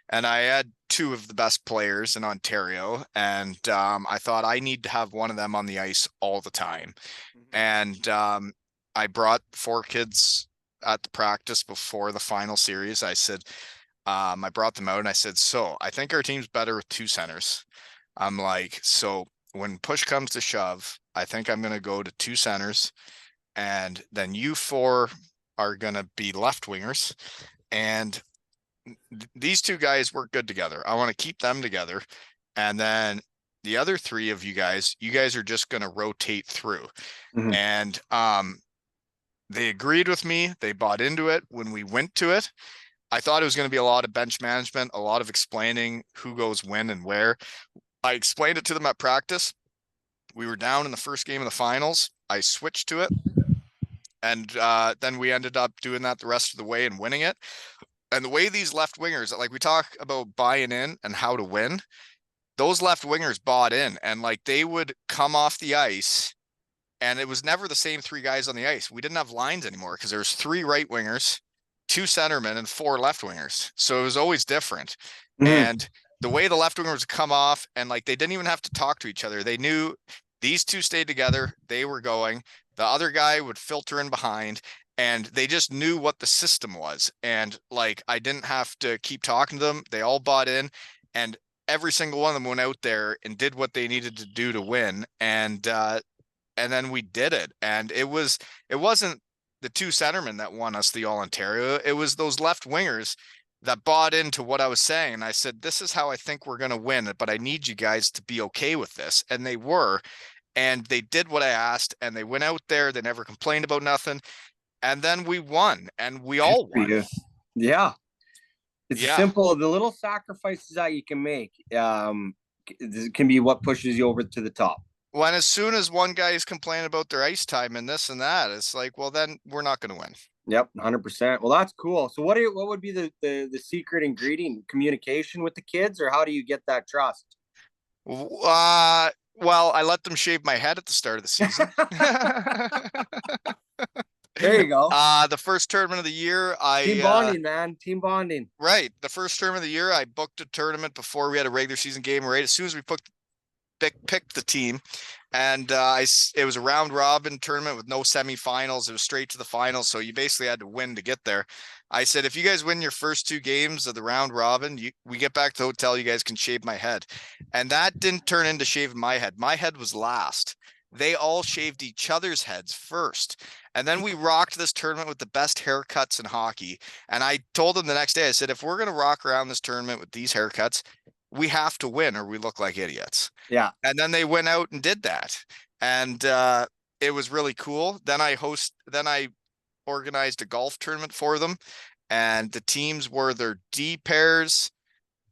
And I had two of the best players in Ontario, and I thought I need to have one of them on the ice all the time. And I brought four kids at the practice before the final series. I said, I brought them out and I said, so I think our team's better with two centers. I'm like, so when push comes to shove, I think I'm going to go to two centers, and then you four are going to be left wingers. And these two guys work good together. I want to keep them together. And then the other three of you guys are just going to rotate through. Mm-hmm. And they agreed with me. They bought into it when we went to it. I thought it was going to be a lot of bench management, a lot of explaining who goes when and where. I explained it to them at practice. We were down in the first game of the finals. I switched to it, and then we ended up doing that the rest of the way and winning it. And the way these left wingers, like we talk about buying in and how to win, those left wingers bought in, and like they would come off the ice, and it was never the same three guys on the ice. We didn't have lines anymore because there was three right wingers, two centermen, and four left wingers. So it was always different. Mm-hmm. And the way the left wingers would come off, and like they didn't even have to talk to each other. They knew these two stayed together. They were going. The other guy would filter in behind, and they just knew what the system was. And like I didn't have to keep talking to them. They all bought in, and every single one of them went out there and did what they needed to do to win. And then we did it. And it wasn't the two centermen that won us the All Ontario. It was those left wingers that bought into what I was saying. And I said, this is how I think we're going to win, but I need you guys to be okay with this. And they were, and they did what I asked, and they went out there. They never complained about nothing. And then we won, and we Good all for won. you. Yeah, it's a Yeah. simple. The little sacrifices that you can make can be what pushes you over to the top. When as soon as one guy is complaining about their ice time and this and that, it's like, well, then we're not going to win. Yep, 100%. Well, that's cool. So, what would be the secret ingredient? Communication with the kids, or how do you get that trust? Well, I let them shave my head at the start of the season. There you go. The first tournament of the year, Team bonding, man. Team bonding. right, the first tournament of the year, I booked a tournament before we had a regular season game. Right, as soon as we picked the team, and it was a round robin tournament with no semifinals. It was straight to the finals, so you basically had to win to get there. I said, if you guys win your first two games of the round robin, we get back to the hotel, you guys can shave my head. And that didn't turn into shaving my head. My head was last. They all shaved each other's heads first. And then we rocked this tournament with the best haircuts in hockey. And I told them the next day, I said, if we're going to rock around this tournament with these haircuts, we have to win or we look like idiots. Yeah. And then they went out and did that. And it was really cool. Then I organized a golf tournament for them. And the teams were their D pairs,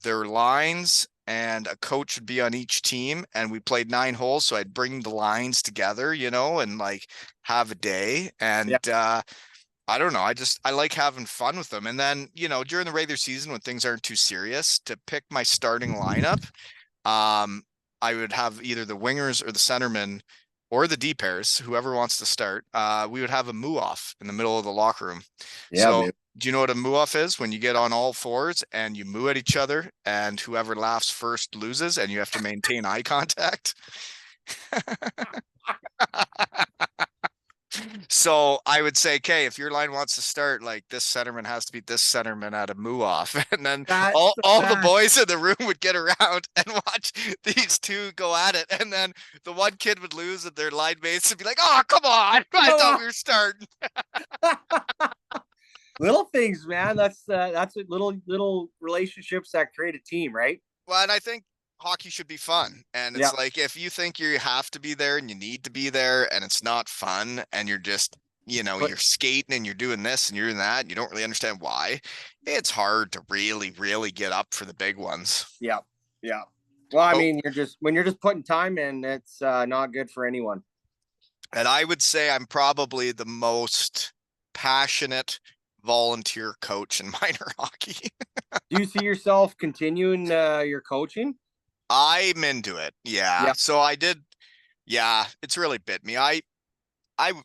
their lines, and a coach would be on each team, and we played 9 holes. So I'd bring the lines together, and like have a day. And Yeah. I don't know. I like having fun with them. And then, during the regular season when things aren't too serious, to pick my starting lineup, um, I would have either the wingers or the centerman or the D pairs, whoever wants to start. We would have a moo off in the middle of the locker room. Yeah, So, babe. do you know what a moo off is? When you get on all fours and you moo at each other, and whoever laughs first loses, and you have to maintain eye contact. So I would say, okay, if your line wants to start, like this centerman has to beat this centerman at a moo off. And then That's all, the all the best. boys in the room would get around and watch these two go at it. And then the one kid would lose and their line mates would be like, oh, come on. I Come thought on. we were starting. Little things, man. That's what little relationships that create a team, right? Well, and I think hockey should be fun. And Yeah. it's like if you think you have to be there and you need to be there and it's not fun and you're just, Put you're skating and you're doing this and you're doing that and you don't really understand why, it's hard to really, really get up for the big ones. Yeah. Yeah. Well, I But mean, when you're just putting time in, it's not good for anyone. and I would say I'm probably the most passionate volunteer coach in minor hockey. Do you see yourself continuing your coaching? I'm into it. Yeah. Yeah. So I did. Yeah, it's really bit me.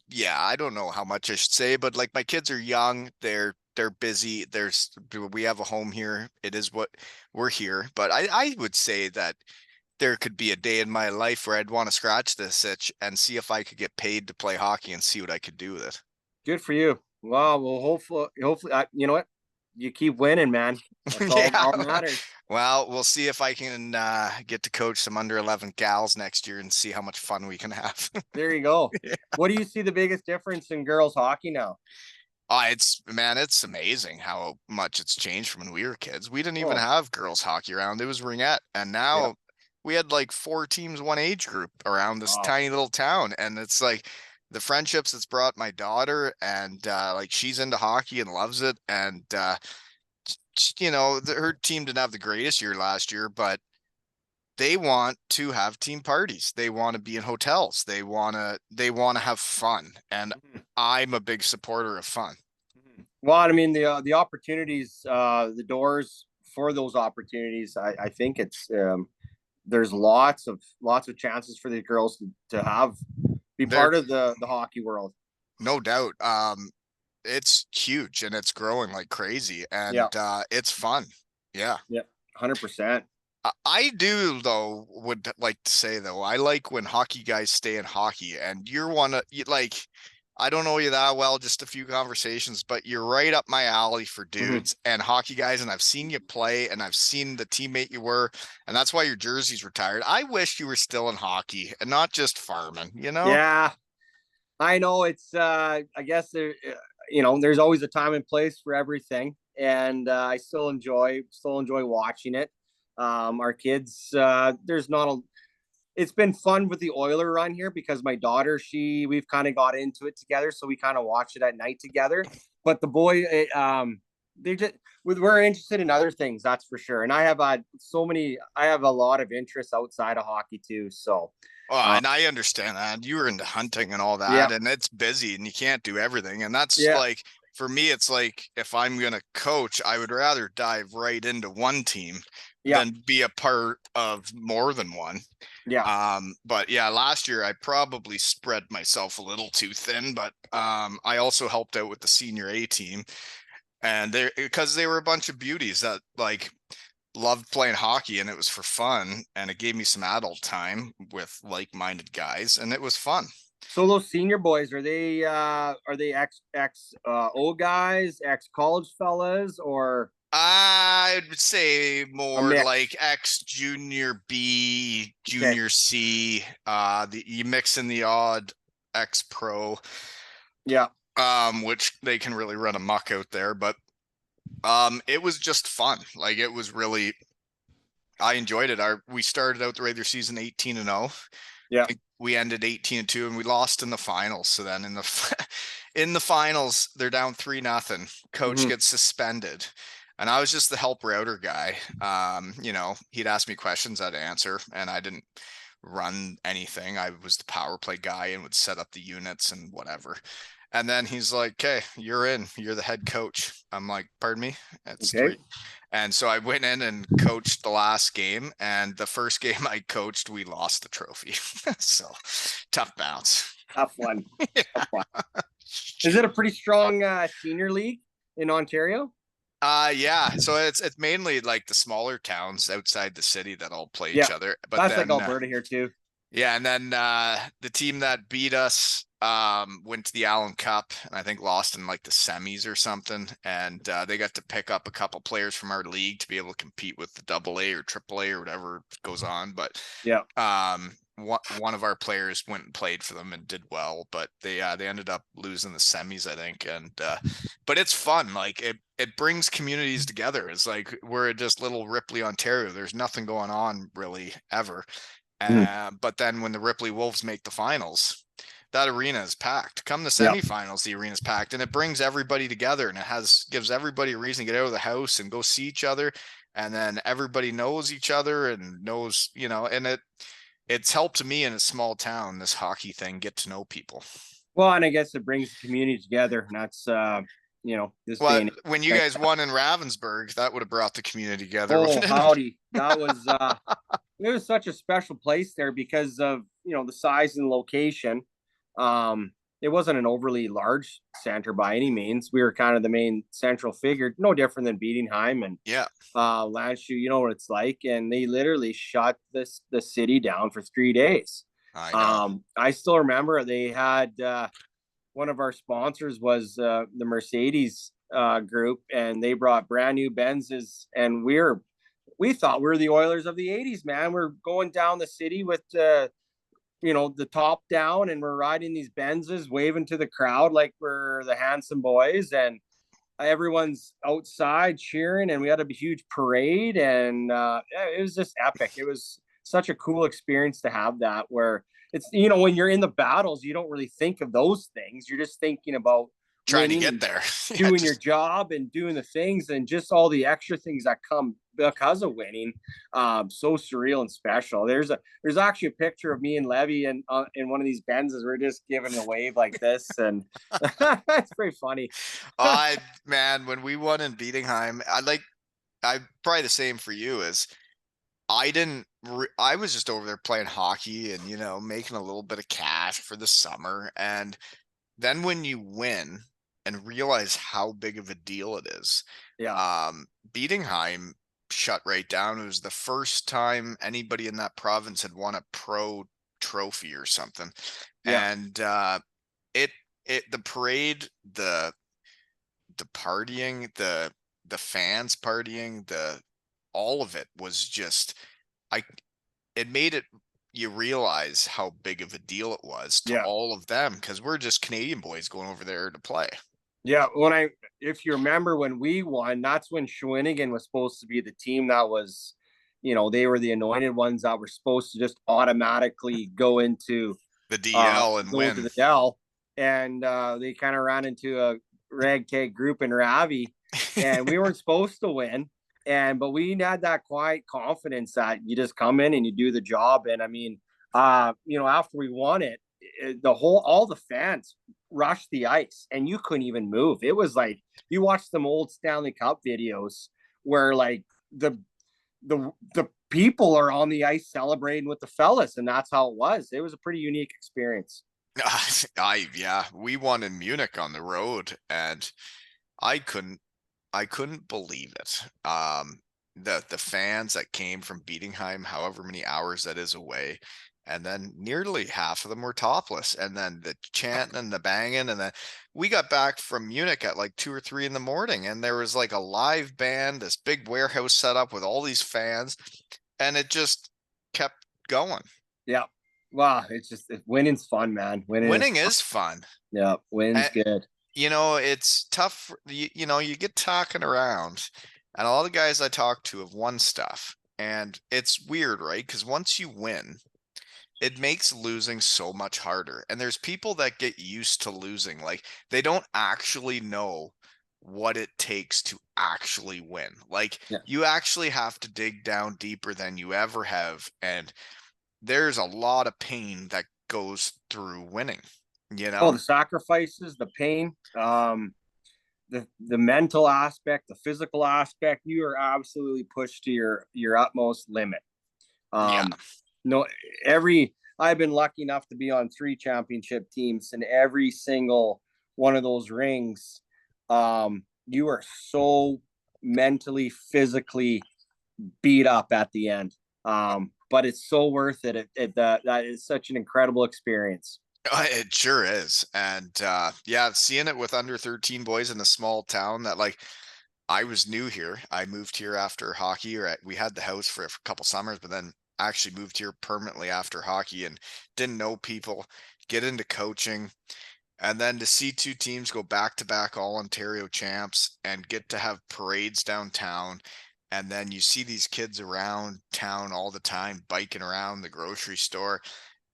Yeah, I don't know how much I should say, but like my kids are young, they're busy. We have a home here. It is what we're here. But I would say that there could be a day in my life where I'd want to scratch this itch and see if I could get paid to play hockey and see what I could do with it. Good for you. Wow. Well, hopefully, you know what? You keep winning, man. That's all Yeah. matters. Well, we'll see if I can get to coach some under 11 gals next year and see how much fun we can have. There you go. Yeah. What do you see the biggest difference in girls hockey now? It's amazing how much it's changed from when we were kids. We didn't even Oh, have girls hockey around. It was ringette. And yeah. now we had like 4 teams, one age group around this Wow. tiny little town. And it's like the friendships it's brought my daughter, and like she's into hockey and loves it. And her team didn't have the greatest year last year, but they want to have team parties. They want to be in hotels. They want to have fun. And Mhm. I'm a big supporter of fun. Well, I mean the opportunities, the doors for those opportunities. I think there's lots of chances for the girls to be They're part of the hockey world. no doubt. It's huge and it's growing like crazy, and Yeah. it's fun. Yeah. Yeah. 100%. I do though would like to say though, I like when hockey guys stay in hockey, and you're one of you like I don't know you that well, just a few conversations, but you're right up my alley for Mhm. dudes and hockey guys, and I've seen you play and I've seen the teammate you were, and that's why your jersey's retired. I wish you were still in hockey and not just farming. Yeah. I know it's I guess there's always a time and place for everything, and I still enjoy watching it. Our kids, there's not a it's been fun with the Oiler run here because my daughter, we've kind of got into it together, so we kind of watch it at night together. But the boy, they just we're interested in other things, that's for sure. And I have a lot of interests outside of hockey too. So, Well, uh, and I understand that. You were into hunting and all yeah, that, and it's busy and you can't do everything. And that's yeah, like, for me, it's like if I'm going to coach, I would rather dive right into one team yeah, than be a part of more than one. yeah. But yeah, last year I probably spread myself a little too thin, but I also helped out with the senior A team, and because they were a bunch of beauties that like loved playing hockey, and it was for fun, and it gave me some adult time with like-minded guys, and it was fun. So those senior boys, are they ex O guys, ex college fellas, or I'd say a more mix? like ex junior B, Okay, junior C, you mix in the odd ex pro, yeah, which they can really run amok out there, but it was just fun. Like it was really, I enjoyed it. We started out the regular season 18-0. yeah. We ended 18-2, and we lost in the finals. So then in the finals, they're down 3-0. Coach Hmm. gets suspended. and I was just the help router guy. He'd ask me questions, I'd answer, and I didn't run anything. I was the power play guy and would set up the units and whatever. And then he's like, "Okay, you're in. You're the head coach." I'm like, "Pardon me?" It's Okay. three. And so I went in and coached the last game, and the first game I coached, we lost the trophy. So tough bounce. Tough one. Yeah. Tough one. Is it a pretty strong senior league in Ontario? Yeah. So it's mainly like the smaller towns outside the city that all play Yeah, each other. But that's like then Alberta here too. yeah, and then the team that beat us went to the Allen Cup and I think lost in like the semis or something. And they got to pick up a couple players from our league to be able to compete with the AA or AAA or whatever goes on. But Yeah. one of our players went and played for them and did well, but they ended up losing the semis, I think. And but it's fun. Like it brings communities together. It's like we're just little Ripley, Ontario. There's nothing going on really ever. Mm. But then when the Ripley Wolves make the finals, that arena is packed. Come the Yeah. semifinals, the arena is packed, and it brings everybody together, and gives everybody a reason to get out of the house and go see each other, and then everybody knows each other and knows, and it's helped me in a small town, this hockey thing, get to know people. Well, and I guess it brings the community together, and that's this day Well, and when you age. guys won in Ravensburg, that would have brought the community together, Oh, wouldn't it? howdy! That was it was such a special place there because of the size and location. Um, it wasn't an overly large center by any means. We were kind of the main central figure, no different than Bietigheim and Yeah, Landshut. You know what it's like, and they literally shut the city down for 3 days. I know. I still remember they had one of our sponsors was the Mercedes group, and they brought brand new Benzes, and we thought we were the Oilers of the '80s, man. We're going down the city with the top down, and we're riding these Benzes, waving to the crowd like we're the handsome boys, and everyone's outside cheering, and we had a huge parade, and it was just epic. It was such a cool experience to have that, where it's when you're in the battles, you don't really think of those things. You're just thinking about Trying to winning get and there. Yeah, doing your just job and doing the things and just all the extra things that come because of winning. So surreal and special. There's actually a picture of me and Levy in one of these Benzes. We're just giving a wave like this, and it's pretty funny. I man, when we won in Bietigheim, I probably the same for you is I didn't I was just over there playing hockey and making a little bit of cash for the summer, and then when you win and realize how big of a deal it is, Yeah, Bietigheim shut right down. It was the first time anybody in that province had won a pro trophy or something. yeah, And it the parade, the partying, the fans partying, the all of it was just I it made it you realize how big of a deal it was to yeah. all of them because we're just Canadian boys going over there to play. Yeah, if you remember when we won, that's when Shawinigan was supposed to be the team that was, they were the anointed ones that were supposed to just automatically The DL and go into win. the Dell, and they kind of ran into a ragtag group in Ravi, and we weren't supposed to win, but we had that quiet confidence that you just come in and you do the job, and I mean, after we won it, all the fans rushed the ice and you couldn't even move. It was like you watch some old Stanley Cup videos where like the people are on the ice celebrating with the fellas, and that's how it was. It was a pretty unique experience. Yeah, we won in Munich on the road, and I couldn't I couldn't believe it. The fans that came from Bietigheim, however many hours that is away, and then nearly half of them were topless, and then the chanting and the banging, and then we got back from Munich at like 2 or 3 in the morning, and there was like a live band, this big warehouse set up with all these fans, and it just kept going. Yeah. Wow, winning's fun, man. Winning is Winning is fun. yeah, winning's And good. it's tough. You get talking around, and a lot of guys I talk to have won stuff, and it's weird, right? Because once you win, it makes losing so much harder. And there's people that get used to losing, like they don't actually know what it takes to actually win. Like, Yeah. you actually have to dig down deeper than you ever have, and there's a lot of pain that goes through winning, you Oh, know? the sacrifices, the pain, the mental aspect, the physical aspect, you are absolutely pushed to your utmost limit. Yeah. No, every I've been lucky enough to be on 3 championship teams, and every single one of those rings, you are so mentally, physically beat up at the end. But it's so worth it. That is such an incredible experience. It sure is. And yeah, seeing it with under 13 boys in a small town that, like, I was new here. I moved here after hockey, or we had the house for a couple summers, but then actually moved here permanently after hockey and didn't know people, get into coaching, and then to see two teams go back to back all Ontario champs and get to have parades downtown. And then you see these kids around town all the time, biking around the grocery store.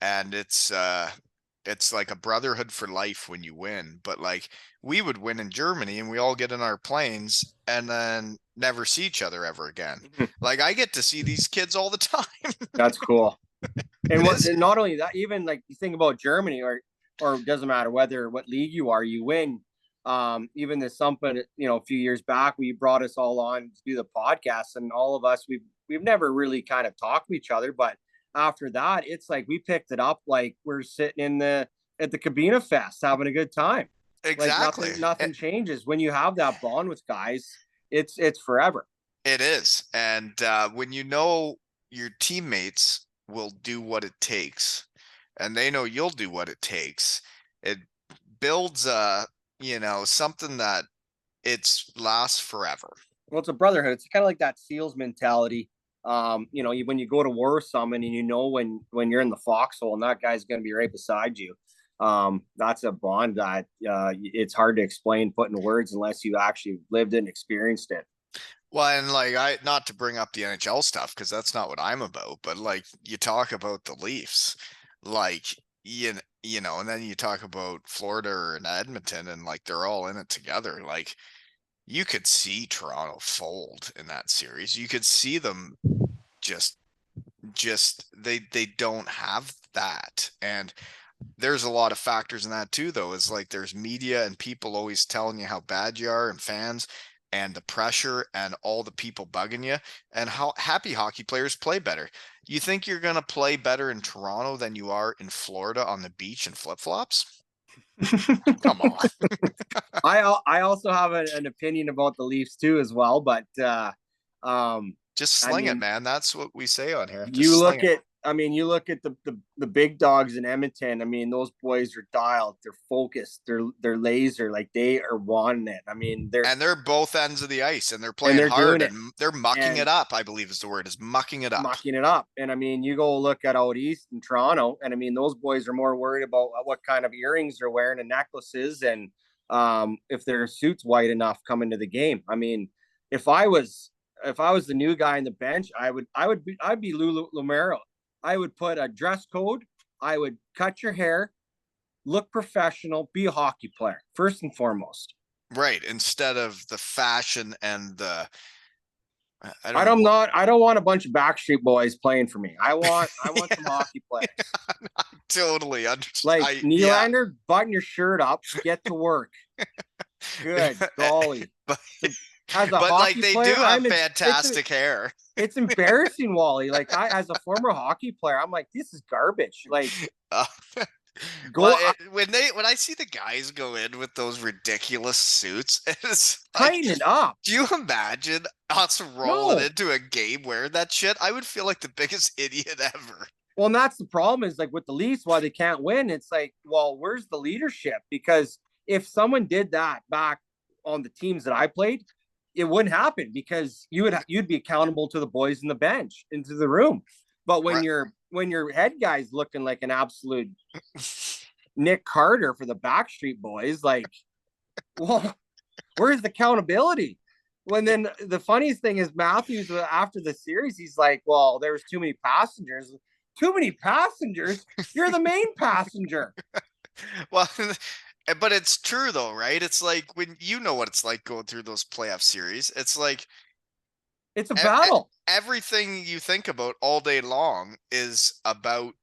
And it's like a brotherhood for life when you win. But like, we would win in Germany and we all get in our planes and then never see each other ever again. Like, I get to see these kids all the time. That's cool. And It what? is. And not only that, even like you think about Germany, or it doesn't matter whether what league you are, you win. Even there's something, a few years back, we brought us all on to do the podcast, and all of us we've never really kind of talked to each other, but after that, it's like we picked it up like we're sitting in the at the Cabina Fest having a good time. Like Exactly. nothing changes when you have that bond with guys. It's forever. It is. And when you know your teammates will do what it takes and they know you'll do what it takes, it builds something that it's lasts forever. Well, it's a brotherhood. It's kind of like that SEALs mentality. When you go to war with someone and when you're in the foxhole and that guy's going to be right beside you, that's a bond that it's hard to explain, put in words unless you actually lived it and experienced it. Well, and like, I not to bring up the NHL stuff because that's not what I'm about, but like, you talk about the Leafs, like, and then you talk about Florida and Edmonton, and like they're all in it together. Like, you could see Toronto fold in that series. You could see them just they don't have that. And there's a lot of factors in that too, though. Is like, there's media and people always telling you how bad you are, and fans, and the pressure and all the people bugging you, and how happy hockey players play better. You think you're going to play better in Toronto than you are in Florida on the beach in flip-flops? Come on. I also have an opinion about the Leafs too as well, but Just I sling it, mean, man. That's what we say on here. you Just sling look it. at you look at the big dogs in Edmonton. I mean, those boys are dialed, they're focused, they're laser, like they are wanting it. I mean, And they're both ends of the ice and they're and playing they're doing hard it and they're mucking and it up, I believe is the word, is mucking it up. mucking it up. And I mean, you go look at out east in Toronto, and I mean, those boys are more worried about what kind of earrings they're wearing and necklaces, and if their suit's white enough coming to the game. I mean, if I was the new guy in the bench, I'd be Lou Lamero. I would put a dress code. I would cut your hair, look professional, be a hockey player first and foremost. Right. Instead of the fashion and the, I don't I know don't what. not. I don't want a bunch of Backstreet Boys playing for me. I want some Yeah, hockey players. totally Like understand. Yeah. Nylander, button your shirt up, get to work. Good golly. but, As a but like, hockey they do player, have fantastic hair. it's embarrassing, Wally. Like as a former hockey player, I'm like, this is garbage. Like Uh, go when I see the guys go in with those ridiculous suits, it's like, tighten it up. do you imagine us rolling No. into a game wearing that shit? I would feel like the biggest idiot ever. Well, and that's the problem is like with the Leafs, why they can't win. It's like, well, where's the leadership? Because if someone did that back on the teams that I played, it wouldn't happen because you'd be accountable to the boys in the bench into the room. But Right. when your head guy's looking like an absolute Nick Carter for the Backstreet Boys, like, well, where's the accountability? When then the funniest thing is Matthews after the series, he's like, well, there was too many passengers. Too many passengers? You're the main passenger. Well, But it's true though, right? It's like when you know what it's like going through those playoff series. It's like It's a battle. everything you think about all day long is about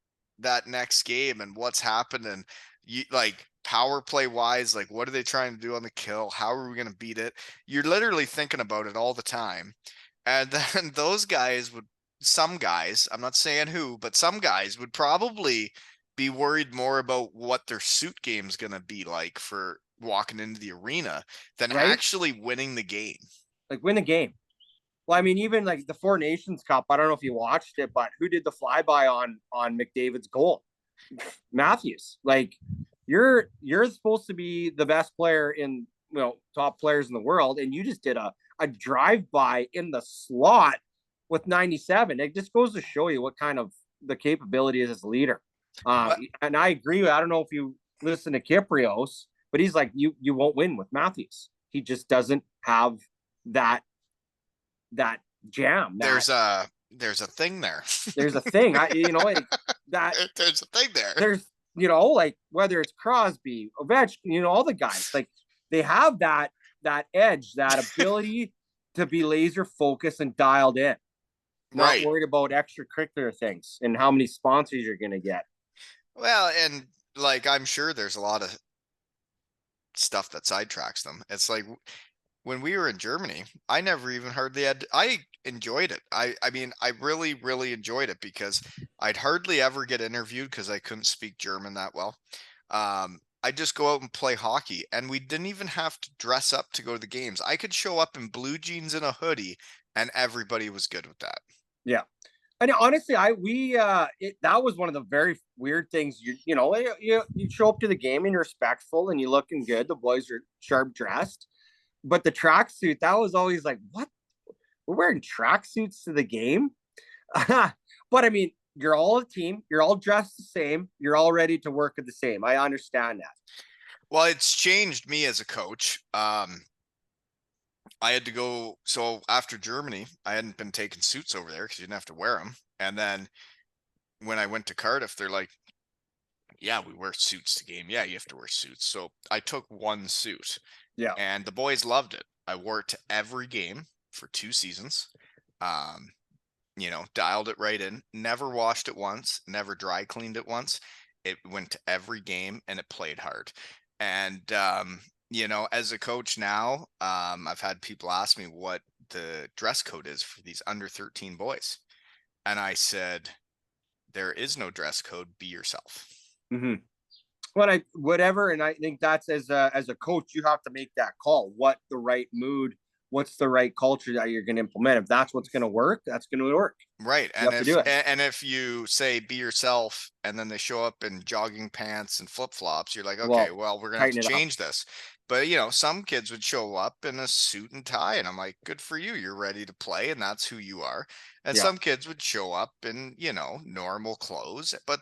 that next game and what's happened, and you like power play wise, like what are they trying to do on the kill? How are we going to beat it? You're literally thinking about it all the time. And then those guys would, some guys, I'm not saying who, but some guys would probably be worried more about what their suit game's going to be like for walking into the arena than Right? actually winning the game. Like win the game. Well, I mean, even like the Four Nations Cup, I don't know if you watched it, but who did the flyby on McDavid's goal? Matthews. Like you're supposed to be the best player in, top players in the world, and you just did a drive by in the slot with 97. It just goes to show you what kind of the capability is as a leader. Well, And I agree. I don't know if you listen to Kiprios, but he's like, you won't win with Matthews. He just doesn't have that that jam. there's a thing there. There's a thing. Like that. There's a thing there. There's like whether it's Crosby, Ovechkin, all the guys, like they have that edge, that ability to be laser focused and dialed in, not Right. worried about extracurricular things and how many sponsors you're gonna get. Well, and like I'm sure there's a lot of stuff that sidetracks them. It's like when we were in Germany, I never even heard they had. I enjoyed it. I mean, I really, really enjoyed it because I'd hardly ever get interviewed because I couldn't speak German that well. I'd just go out and play hockey, and we didn't even have to dress up to go to the games. I could show up in blue jeans and a hoodie, and everybody was good with that. Yeah. And honestly, that was one of the very weird things. You show up to the game and you're respectful and you're looking good. The boys are sharp dressed, but the tracksuit, that was always like, what? We're wearing tracksuits to the game. But I mean, you're all a team. You're all dressed the same. You're all ready to work at the same. I understand that. Well, it's changed me as a coach. I had to go. So after Germany, I hadn't been taking suits over there because you didn't have to wear them. And then when I went to Cardiff, they're like, yeah, we wear suits to game. Yeah, you have to wear suits. So I took one suit Yeah. and the boys loved it. I wore it to every game for 2 seasons. Um, dialed it right in, never washed it once, never dry cleaned it once. It went to every game and it played hard. And, as a coach now, I've had people ask me what the dress code is for these under 13 boys. And I said, there is no dress code. Be yourself. Mm-hmm. Whatever, and I think that's as a coach, you have to make that call. What the right mood, what's the right culture that you're going to implement. If that's what's going to work, that's going to work. Right. You have to do it. And if you say be yourself and then they show up in jogging pants and flip-flops, you're like, okay, well, we're gonna have to Tighten it up. change this. But some kids would show up in a suit and tie, and I'm like, good for you. You're ready to play, and that's who you are. And Yeah. some kids would show up in, normal clothes. But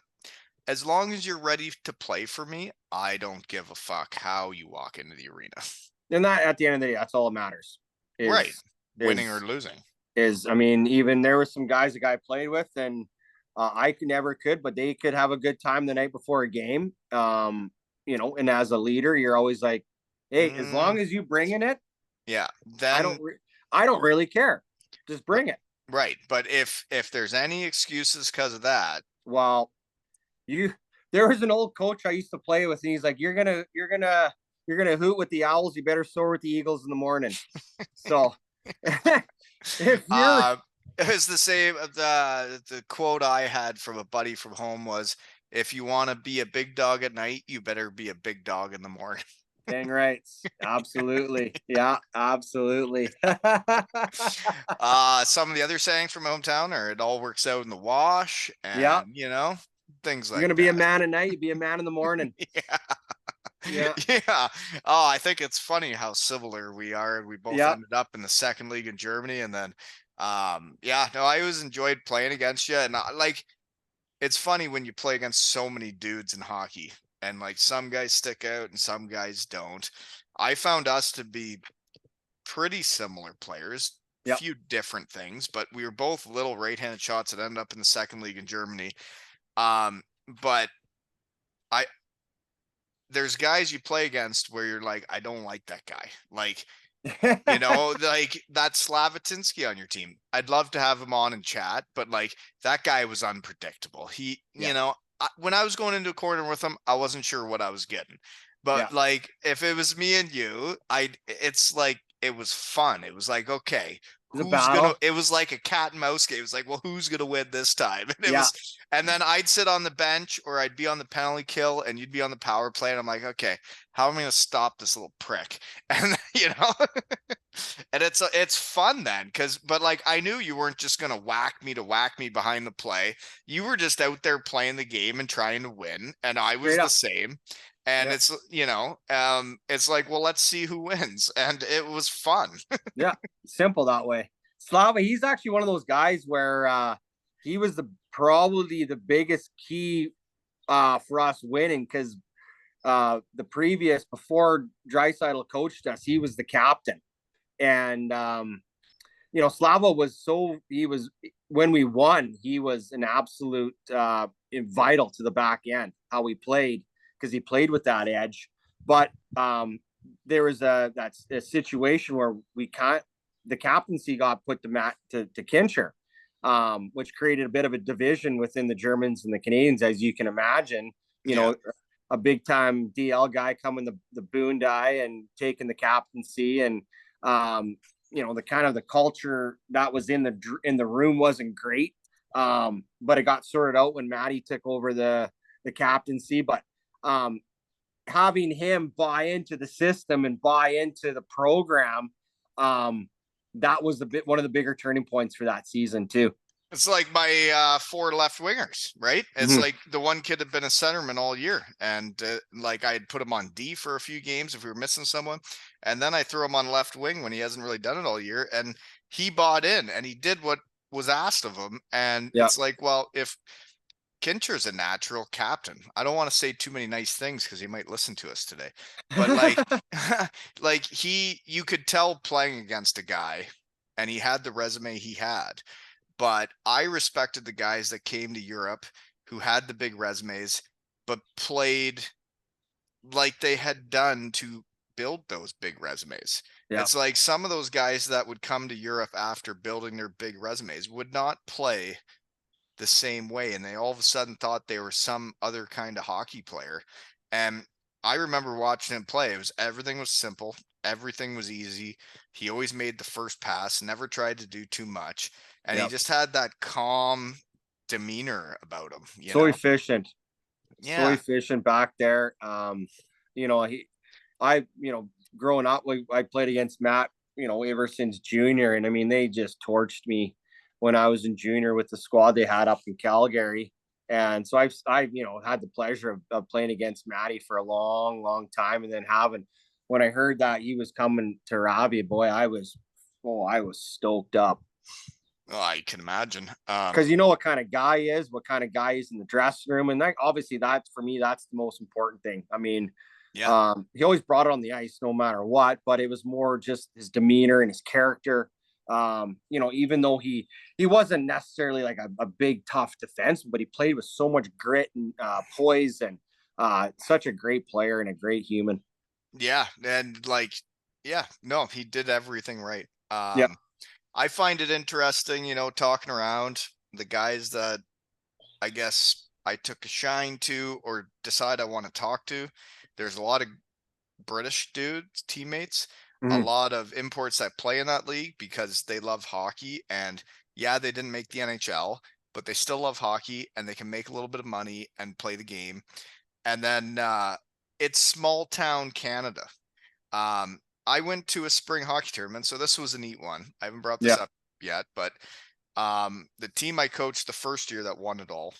as long as you're ready to play for me, I don't give a fuck how you walk into the arena. And that at the end of the day, that's all that matters. Right. Is Winning or is losing. I mean, even there were some guys the guy played with, and I never could, but they could have a good time the night before a game. And as a leader, you're always like, hey, as long as you bring in it, yeah, I then I don't really care. Just bring it. right. But if there's any excuses because of that, Well, there was an old coach I used to play with, and he's like, you're gonna hoot with the Owls, you better soar with the Eagles in the morning. So if you're it was the same. The quote I had from a buddy from home was, "If you want to be a big dog at night, you better be a big dog in the morning." dang right. Absolutely. Yeah, absolutely. Some of the other sayings from hometown are, "It all works out in the wash," Yeah. and things You're like gonna be a that. man at night, you be a man in the morning. Yeah. Yeah. Yeah. Oh, I think it's funny how similar we are. We both Yeah. ended up in the second league in Germany, and then, yeah, no, I always enjoyed playing against you, and like, it's funny when you play against so many dudes in hockey, and like some guys stick out and some guys don't. I found us to be pretty similar players, Yeah. few different things, but we were both little right-handed shots that ended up in the second league in Germany. But I there's guys you play against where you're like, I don't like that guy. Like, like that Slavatinsky on your team. I'd love to have him on and chat, but like that guy was unpredictable. Yeah. When I was going into a corner with him, I wasn't sure what I was getting. Yeah. But like if it was me and you, it's like it was fun. It was like, okay, It was a battle. it was like a cat and mouse game. It was like, well, who's gonna win this time? Yeah. And then I'd sit on the bench or I'd be on the penalty kill and you'd be on the power play. And I'm like, okay, how am I gonna stop this little prick? And and it's fun then but like I knew you weren't just gonna whack me behind the play. You were just out there playing the game and trying to win, and I was Straight the up. same. And Yeah. it's like, well, let's see who wins, and it was fun. Yeah. Simple that way. Slava, he's actually one of those guys where he was probably the biggest key for us winning, because the previous before Draisaitl coached us, he was the captain. And Slava was when we won, he was an absolute vital to the back end, how we played, because he played with that edge. But there was a situation where the captaincy got put to Kincher, which created a bit of a division within the Germans and the Canadians, as you can imagine. A big time DL guy coming the Boondye and taking the captaincy, and the kind of the culture that was in the room wasn't great. But it got sorted out when Matty took over the captaincy. But having him buy into the system and buy into the program, that was one of the bigger turning points for that season too. It's like my 4 left wingers, right? It's like the one kid had been a centerman all year, and like I had put him on D for a few games if we were missing someone, and then I threw him on left wing when he hasn't really done it all year, and he bought in and he did what was asked of him. And it's like, well, if Kincher's a natural captain, I don't want to say too many nice things because he might listen to us today, but like you could tell playing against a guy, and he had the resume he had. But I respected the guys that came to Europe who had the big resumes, but played like they had done to build those big resumes. Yeah. It's like some of those guys that would come to Europe after building their big resumes would not play the same way. And they all of a sudden thought they were some other kind of hockey player. And I remember watching him play. Everything was simple. Everything was easy. He always made the first pass, never tried to do too much. And he just had that calm demeanor about him. Efficient. Yeah. So efficient back there. Growing up, I played against Matt, ever since junior. And I mean, they just torched me when I was in junior with the squad they had up in Calgary. And so I've had the pleasure of playing against Matty for a long, long time. And then when I heard that he was coming to Robbie, boy, I was stoked up. Oh, I can imagine. Because you know what kind of guy he is, what kind of guy he's in the dressing room. And obviously for me, that's the most important thing. I mean, he always brought it on the ice no matter what, but it was more just his demeanor and his character. Even though he wasn't necessarily like a big, tough defenseman, but he played with so much grit and poise, and such a great player and a great human. Yeah. And he did everything right. Yeah. I find it interesting, talking around the guys that I guess I took a shine to or decide I want to talk to. There's a lot of British dudes, teammates, a lot of imports that play in that league because they love hockey. And yeah, they didn't make the NHL, but they still love hockey and they can make a little bit of money and play the game. And then it's small town Canada. I went to a spring hockey tournament, so this was a neat one. I haven't brought this up yet, but the team I coached the first year that won it all,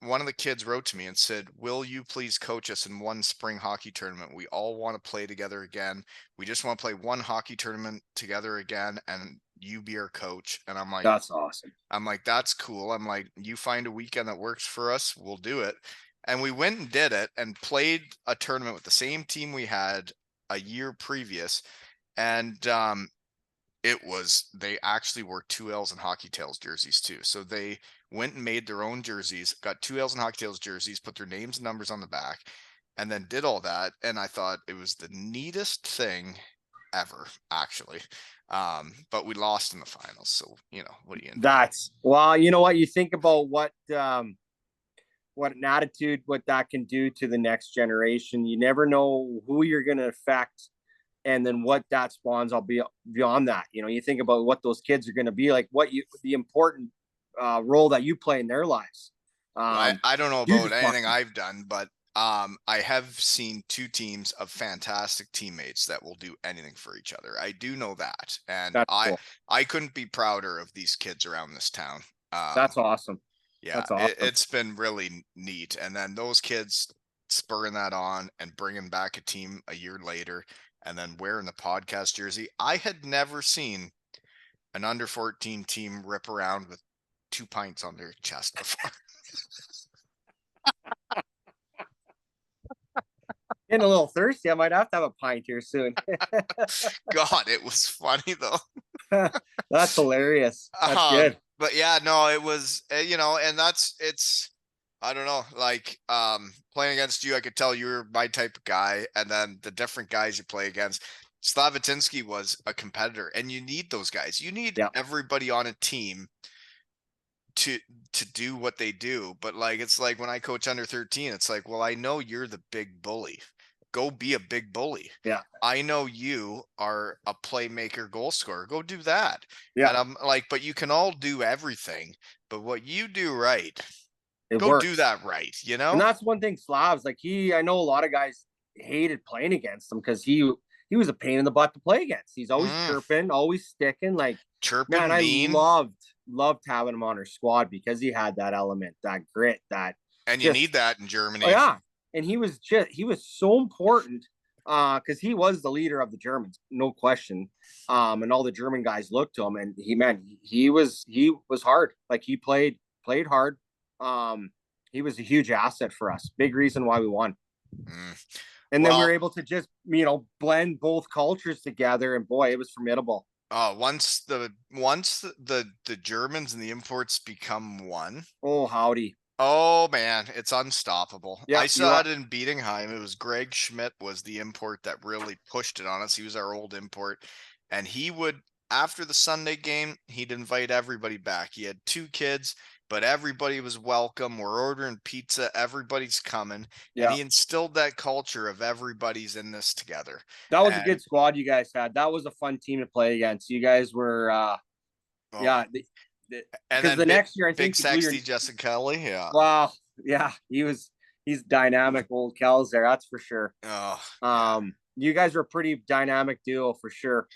one of the kids wrote to me and said, "Will you please coach us in one spring hockey tournament? We all want to play together again. We just want to play one hockey tournament together again, and you be our coach." And I'm like, "That's awesome." I'm like, "That's cool." I'm like, "You find a weekend that works for us, we'll do it." And we went and did it and played a tournament with the same team we had a year previous. And they actually wore 2Ls and Hockey Tales jerseys too. So they went and made their own jerseys, got 2Ls and Hockey Tales jerseys, put their names and numbers on the back. and then did all that. And I thought it was the neatest thing ever, actually. But we lost in the finals. So, what do you know? Well, you know what? You think about what an attitude, what that can do to the next generation. You never know who you're going to affect, and then what that spawns. I'll be beyond that. You think about what those kids are going to be like, the important role that you play in their lives. I don't know You about just want, anything I've done, but I have seen two teams of fantastic teammates that will do anything for each other. I do know that, and that's I cool. I couldn't be prouder of these kids around this town. That's awesome. Yeah, That's awesome. it's been really neat. And then those kids spurring that on and bringing back a team a year later, and then wearing the podcast jersey. I had never seen an under 14 team rip around with 2 pints on their chest before. Getting a little thirsty. I might have to have a pint here soon. God, it was funny though. That's hilarious. That's good. But yeah, no, it was, and it's, I don't know, like, playing against you, I could tell you were my type of guy. And then the different guys you play against, Slavatinsky was a competitor, and you need those guys. You need Yeah. everybody on a team to do what they do. But like, it's like when I coach under 13, it's like, well, I know you're the big bully. Go be a big bully. Yeah. I know you are a playmaker, goal scorer. Go do that. Yeah. And I'm like, but you can all do everything. But what you do right, It go do works. that right, And that's one thing Slavs, like I know a lot of guys hated playing against him because he was a pain in the butt to play against. He's always chirping, always sticking. Like, man, Chirping, I mean. loved having him on our squad because he had that element, that grit, that And you just, need that in oh Germany. yeah. And he was so important because he was the leader of the Germans, no question. And all the German guys looked to him, and he was hard. Like, he played hard. He was a huge asset for us. Big reason why we won. And then we were able to just, blend both cultures together, and boy, it was formidable. Once the Germans and the imports become one. Oh, howdy. Oh man, it's unstoppable. Yeah, I saw it in Bietigheim. It was Greg Schmidt was the import that really pushed it on us. He was our old import, and he would, after the Sunday game, he'd invite everybody back. He had 2 kids, but everybody was welcome. We're ordering pizza. Everybody's coming. Yeah. And he instilled that culture of everybody's in this together. That was a good squad you guys had. That was a fun team to play against. You guys were, yeah. And then the next year, I think big sexy Justin Kelly. Yeah. Wow. Yeah. He's dynamic, old Kel's there. That's for sure. Oh, yeah. You guys were a pretty dynamic duo for sure.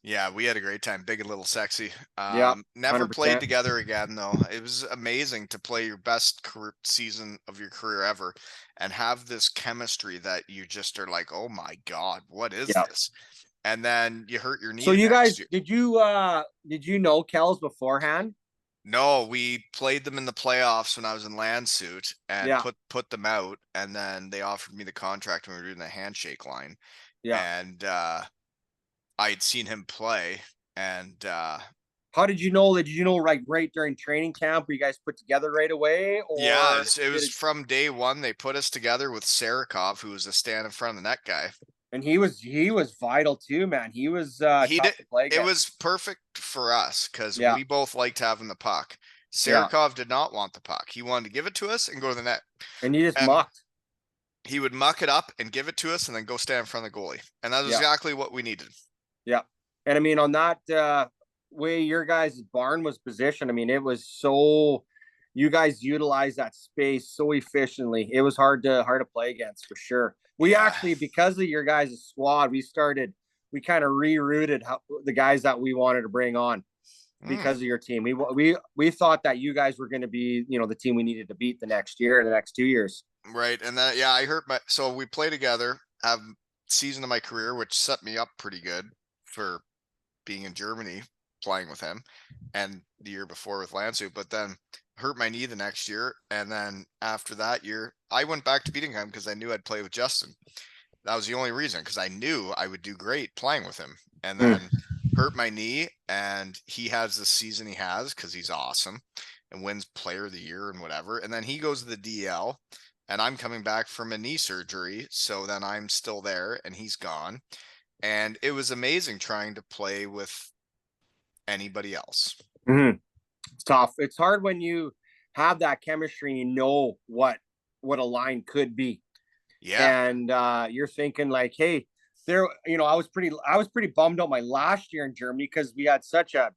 Yeah, we had a great time. Big and little sexy. Yeah. Never played together again though. It was amazing to play your best career season of your career ever and have this chemistry that you just are like, oh my God, what is this? And then you hurt your knee. So you guys, did you know Kel's beforehand? No, we played them in the playoffs when I was in Landsuit and put them out, and then they offered me the contract when we were doing the handshake line. Yeah. And I had seen him play, and how did you know? Did you know right during training camp? Were you guys put together right away? Or yeah, it was from day one. They put us together with Sarakov, who was a stand in front of the net guy. And he was vital too, man. He was tough to play against. It was perfect for us because we both liked having the puck. Sarakov did not want the puck. He wanted to give it to us and go to the net. And he just mucked. He would muck it up and give it to us and then go stand in front of the goalie. And that was exactly what we needed. Yeah. And I mean, on that way your guys' barn was positioned, I mean, it was so, you guys utilized that space so efficiently. It was hard to play against for sure. We actually, because of your guys' squad, we kind of rerouted the guys that we wanted to bring on because of your team. We thought that you guys were going to be, the team we needed to beat the next year, the next 2 years. Right. And then, I hurt so we play together, have season of my career, which set me up pretty good for being in Germany, playing with him, and the year before with Landsuit, but then hurt my knee the next year. And then after that year, I went back to Bietigheim because I knew I'd play with Justin. That was the only reason, because I knew I would do great playing with him. And then hurt my knee, and he has the season he has because he's awesome and wins player of the year and whatever. And then he goes to the DL, and I'm coming back from a knee surgery. So then I'm still there and he's gone. And it was amazing trying to play with anybody else. Mm-hmm. It's tough. It's hard when you have that chemistry and you know what a line could be, Yeah. and you're thinking like, hey, there. I was pretty bummed out my last year in Germany because we had such a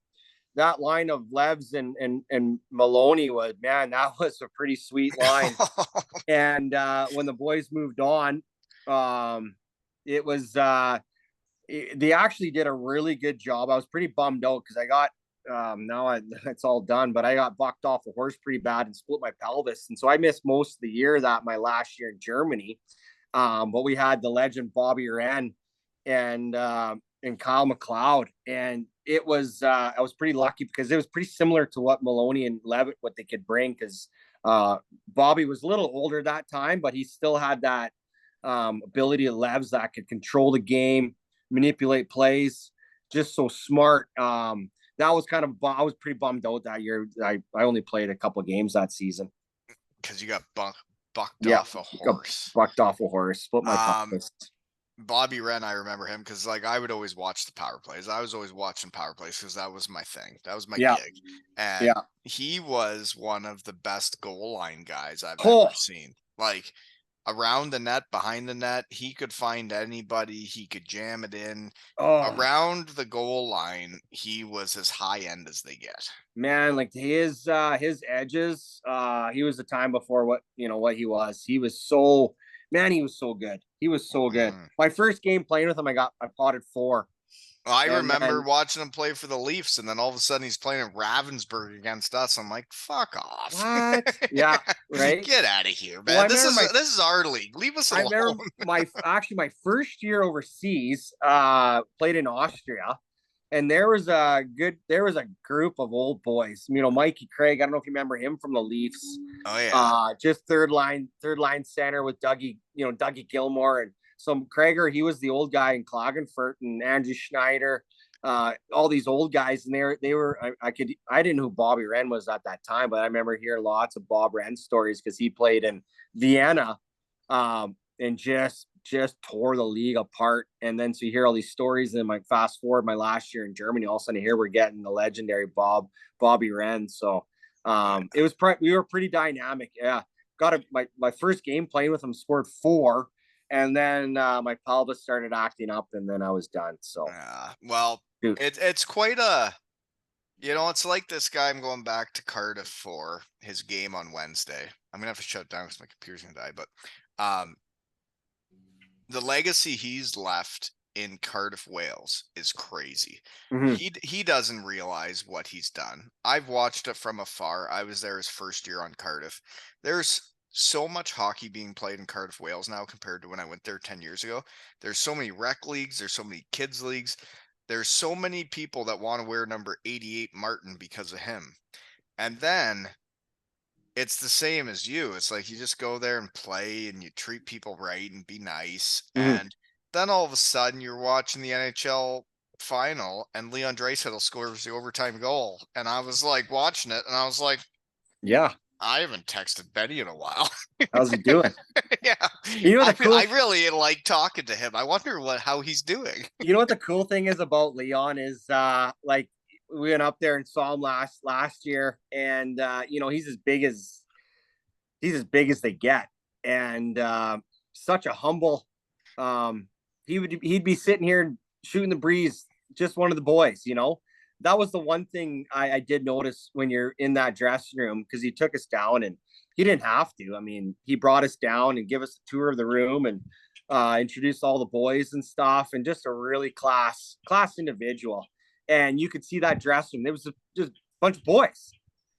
that line of Levs and Maloney was, man, that was a pretty sweet line. And when the boys moved on, um, it was they actually did a really good job. I was pretty bummed out because I got it's all done, but I got bucked off the horse pretty bad and split my pelvis, and so I missed most of the year that my last year in Germany. But we had the legend Bobby Wren and Kyle McLeod, and it was I was pretty lucky because it was pretty similar to what Maloney and Levitt what they could bring because Bobby was a little older that time, but he still had that ability of Levs that could control the game, manipulate plays, just so smart. That was kind of I was pretty bummed out that year. I only played a couple of games that season. Because you got bucked Yeah, off a got horse. bucked off a horse, split my Um, pelvis. Bobby Wren, I remember him because like I would always watch the power plays. I was always watching power plays because that was my thing. That was my Yeah, gig. And yeah. he was one of the best goal line guys I've ever Oh, seen. Like around the net, behind the net, he could find anybody, he could jam it in. oh, Around the goal line, he was as high end as they get. man, like his edges, he was the time before what he was. He was so man, he was so good. He was so good. Mm. My first game playing with him, I potted 4. I And remember then watching him play for the Leafs, and then all of a sudden he's playing in Ravensburg against us. I'm like, fuck off. what? Yeah, right. Get out of here, Well, man. This is our league. Leave us I alone. remember my first year overseas, played in Austria, and there was a group of old boys. Mikey Craig. I don't know if you remember him from the Leafs. Oh yeah. Just third line center with Dougie Gilmore and some Krager. He was the old guy in Klagenfurt, and Andrew Schneider. All these old guys, and they were. I didn't know who Bobby Wren was at that time, but I remember hearing lots of Bob Wren stories because he played in Vienna, and just tore the league apart. And then so you hear all these stories, and then like fast forward my last year in Germany, all of a sudden here we're getting the legendary Bobby Wren. So we were pretty dynamic. Yeah, got my first game playing with him, scored 4, and then my pelvis started acting up, and then I was done. So Well, dude, it's quite a. It's like this guy I'm going back to Cardiff for his game on Wednesday. I'm gonna have to shut it down because my computer's gonna die. But the legacy he's left in Cardiff, Wales is crazy. mm-hmm. He doesn't realize what he's done. I've watched it from afar. I was there his first year on Cardiff. There's so much hockey being played in Cardiff, Wales now compared to when I went there 10 years ago. There's so many rec leagues, there's so many kids leagues. There's so many people that want to wear number 88 Martin because of him. And then it's the same as you. It's like you just go there and play and you treat people right and be nice. Mm-hmm. And then all of a sudden you're watching the NHL final and Leon Draisaitl scores the overtime goal. And I was like watching it and I was like, Yeah, I haven't texted Benny in a while. how's he doing? Yeah. I really like talking to him. I wonder how he's doing. You know what the cool thing is about Leon is like we went up there and saw him last year, and he's as big as they get, and such a humble. He'd be sitting here shooting the breeze, just one of the boys. That was the one thing I did notice when you're in that dressing room because he took us down and he didn't have to. I mean, he brought us down and give us a tour of the room and introduced all the boys and stuff, and just a really class individual. And you could see that dressing room. It was just a bunch of boys.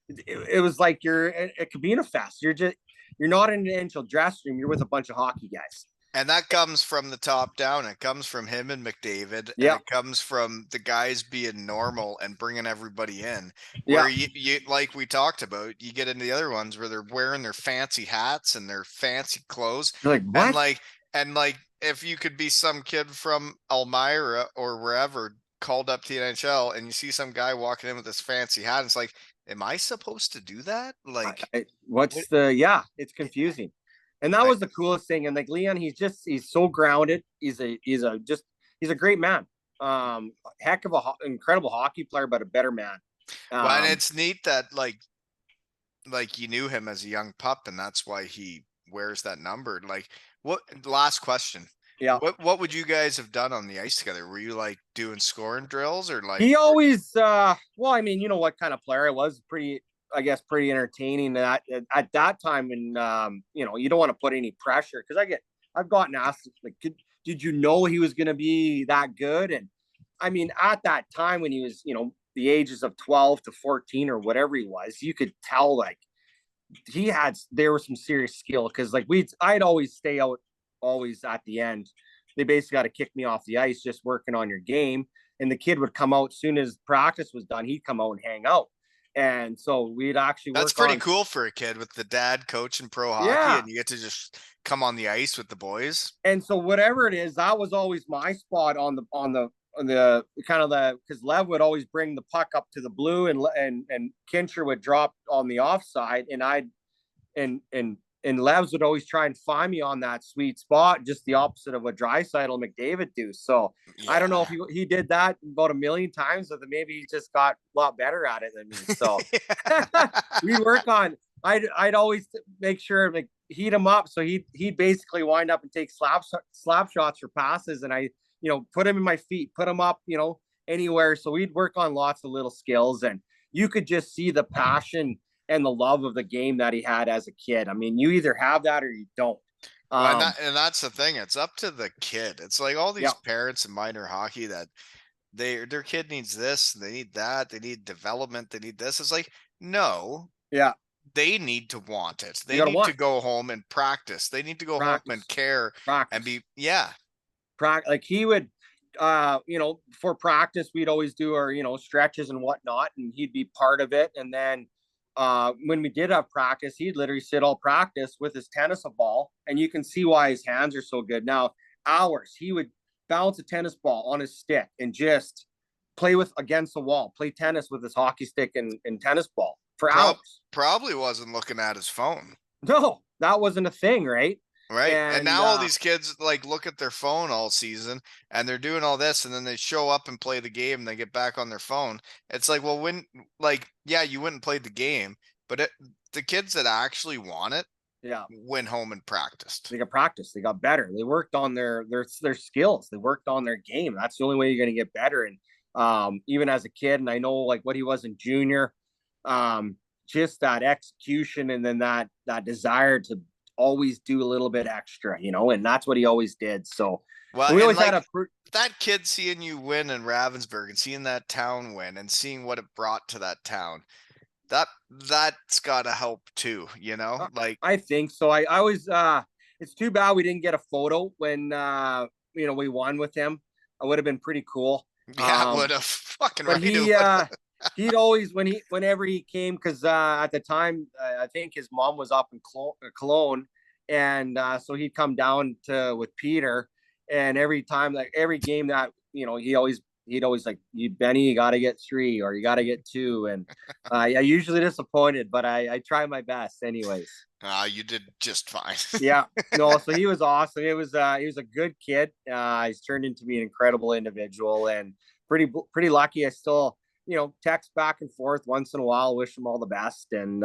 It was like you're at Cabina Fest. You're not in an NHL dressing room. You're with a bunch of hockey guys. And that comes from the top down. It comes from him and McDavid, and Yeah, it comes from the guys being normal and bringing everybody in. yeah. Where you like we talked about, you get into the other ones where they're wearing their fancy hats and their fancy clothes, You're like, and what? like if you could be some kid from Elmira or wherever called up to the NHL, and you see some guy walking in with this fancy hat, and it's like, am I supposed to do that? Like, What's the? Yeah, it's confusing. And that I, was the coolest thing. And like Leon, he's so grounded. He's a great man. Heck of a incredible hockey player, but a better man. well, and Um, it's neat that like you knew him as a young pup, and that's why he wears that number. Like, what? Last question. yeah. What would you guys have done on the ice together? Were you like doing scoring drills or like? He always, well, I mean, you know what kind of player I was. Pretty, I guess, pretty entertaining at that time. And you know, you don't want to put any pressure because I've gotten asked like, did you know he was going to be that good? And I mean, at that time when he was, you know, the ages of 12 to 14 or whatever he was, you could tell like there was some serious skill because like I'd always stay out always at the end. They basically got to kick me off the ice just working on your game. And the kid would come out as soon as practice was done, he'd come out and hang out. And so we'd actually That's work pretty on, cool for a kid with the dad coaching pro hockey, yeah. and you get to just come on the ice with the boys. And so whatever it is, that was always my spot on the kind of the because Lev would always bring the puck up to the blue and Kincher would drop on the offside and I'd and Levs would always try and find me on that sweet spot, just the opposite of what Draisaitl and McDavid do. So I don't know if Yeah. he did that about a million times, or that maybe he just got a lot better at it than me. So we'd work on. I'd always make sure like heat him up, so he'd basically wind up and take slap shots for passes, and I put him in my feet, put him up anywhere. So we'd work on lots of little skills, and you could just see the passion and the love of the game that he had as a kid. I mean, you either have that or you don't. Well, and Um, that's the thing. It's up to the kid. It's like all these yeah, parents in minor hockey that their kid needs this, they need that, they need development, they need this. It's like, no, yeah, they need to want it. you They got to need to want go home and practice. They need to go home and practice, care and practice, be, yeah. like he would. For practice, we'd always do our stretches and whatnot, and he'd be part of it. And then when we did have practice, he'd literally sit all practice with his tennis ball, and you can see why his hands are so good. Now, hours he would bounce a tennis ball on his stick and just play with against the wall, play tennis with his hockey stick and tennis ball for Prob hours. Probably wasn't looking at his phone. No, that wasn't a thing, right? Right. And And now all these kids like look at their phone all season and they're doing all this and then they show up and play the game and they get back on their phone. It's like, well, yeah, you wouldn't play the game, but the kids that actually want it yeah, went home and practiced. they got practice, they got better, they worked on their skills, they worked on their game. That's the only way you're going to get better. And even as a kid, and I know like what he was in junior, just that execution and then that desire to always do a little bit extra, and that's what he always did. So Well, we and always had like a that kid seeing you win in Ravensburg and seeing that town win and seeing what it brought to that town, that's got to help too, Like, I think so. I always it's too bad we didn't get a photo when we won with him. It would have been pretty cool. yeah, it would Um have fucking but right. It would. he'd always whenever he came, because at the time I think his mom was up in Cologne, and so he'd come down to with Peter, and every time, like every game that he'd always like, you Benny, you got to get 3 or you got to get 2. And I usually disappointed, but I try my best anyways. You did just fine. Yeah, no, so he was awesome. He was a good kid. He's turned into be an incredible individual, and pretty lucky. I still text back and forth once in a while, wish him all the best, and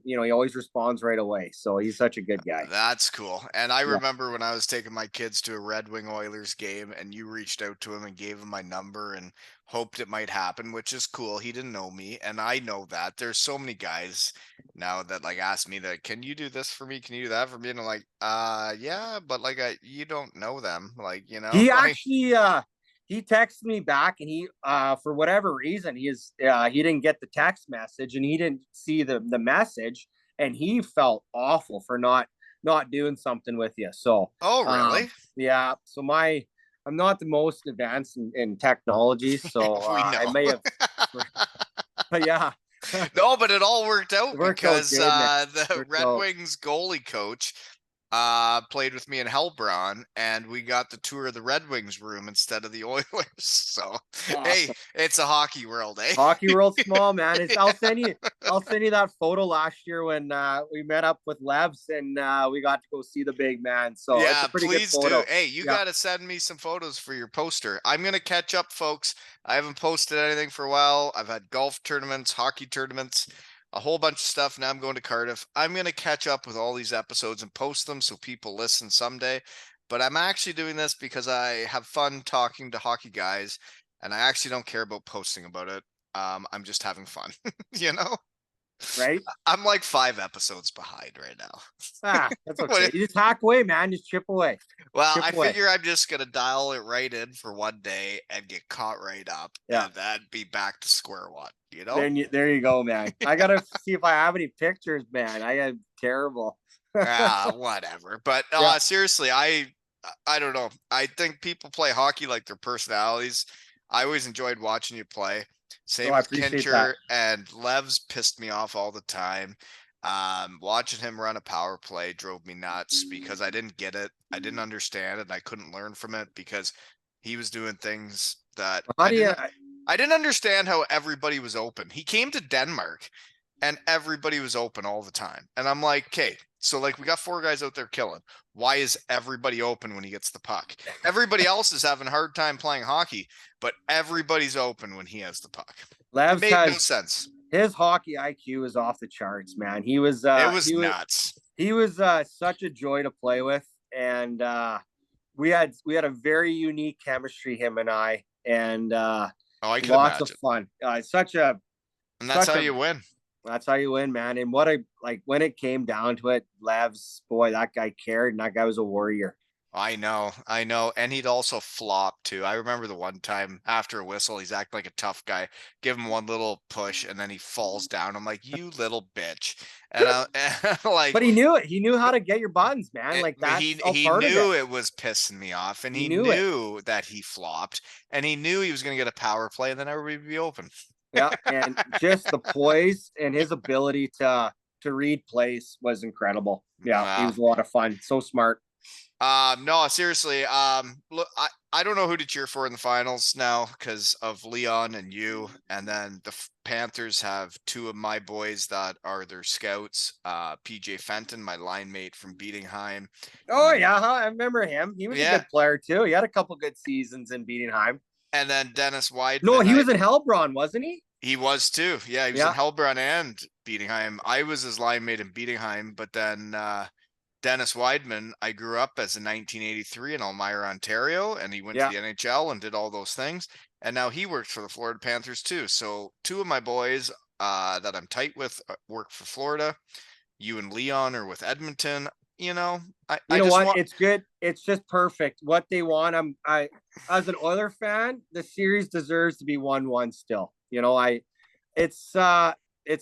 he always responds right away. So he's such a good guy. That's cool. And I Yeah, remember when I was taking my kids to a Red Wing Oilers game and you reached out to him and gave him my number and hoped it might happen, which is cool. He didn't know me, and I know that. There's so many guys now that like ask me that, can you do this for me? Can you do that for me? And I'm like, yeah, but like you don't know them. Like, he like actually he texted me back, and he for whatever reason he didn't get the text message, and he didn't see the message, and he felt awful for not doing something with you. So oh really? yeah, so I'm not the most advanced in technology, so We I know. may have, but yeah, No, but it all worked it out worked out because good, man. the Worked Red out. Wings goalie coach played with me in Hellbron, and we got the tour of the Red Wings room instead of the Oilers. So, hey, Awesome. it's a hockey world, eh? Hockey world small, man. I'll send you that photo last year when we met up with Levs and we got to go see the big man. So it's Yeah, a pretty good please do. photo. Hey, you Yeah. got to send me some photos for your poster. I'm going to catch up, folks. I haven't posted anything for a while. I've had golf tournaments, hockey tournaments, a whole bunch of stuff. Now I'm going to Cardiff. I'm going to catch up with all these episodes and post them so people listen someday. But I'm actually doing this because I have fun talking to hockey guys, and I actually don't care about posting about it. I'm just having fun, you know? Right. I'm like 5 episodes behind right now. That's okay. You just hack away, man. Just chip away. Well, Chip I away. figure I'm just gonna dial it right in for one day and get caught right up, Yeah. and then be back to square one. You know? There you go, man. I gotta see if I have any pictures, man. I am terrible. Ah, whatever. But Yeah. seriously, I don't know. I think people play hockey like their personalities. I always enjoyed watching you play. So Same I with appreciate that. Kincher, and Lev's pissed me off all the time. Watching him run a power play drove me nuts because I didn't get it. I didn't understand it. And I couldn't learn from it because he was doing things that How do you? I didn't understand how everybody was open. He came to Denmark and everybody was open all the time. And I'm like, okay, so like we got 4 guys out there killing. Why is everybody open when he gets the puck? Everybody else is having a hard time playing hockey, but everybody's open when he has the puck. It Levs made no has sense. his hockey IQ is off the charts, man. He was It uh was he was nuts. he was such a joy to play with, and we had a very unique chemistry, him and I, and Oh, I could lots of imagine. fun. Such a And that's such how a you win. That's how you win, man. And what I like when it came down to it, Levs, boy, that guy cared, and that guy was a warrior. I know. And he'd also flop too. I remember the one time after a whistle, he's acting like a tough guy. Give him one little push and then he falls down. I'm like, you little bitch. And and like But he knew it. He knew how to get your buttons, man. Like that's all he part of it. knew it was pissing me off, and He he knew it. knew that he flopped, and he knew he was going to get a power play, and then everybody would be open. Yeah, and just the poise and his ability to read plays was incredible. Yeah, he Wow. was a lot of fun. So smart. No, seriously. Look, I don't know who to cheer for in the finals now because of Leon and you, and then the Panthers have 2 of my boys that are their scouts. PJ Fenton, my line mate from Beatingheim, and Oh then yeah, I remember him. He was a yeah, good player too. He had a couple good seasons in Biedenheim. and then Dennis No, Weidman. he was in Hellbron, wasn't he? He was too. Yeah, he was in Yeah, Hellbrunn and Beatingheim. I was his line mate in Beatingheim, but then Dennis Weidman, I grew up as a 1983 in Elmira, Ontario, and he went to yeah. the NHL and did all those things. And now he works for the Florida Panthers too. So 2 of my boys that I'm tight with work for Florida. You and Leon are with Edmonton. You know, You I know just what? want. It's good. It's just perfect. What they want. As an Oiler fan, the series deserves to be 1-1 still. It's the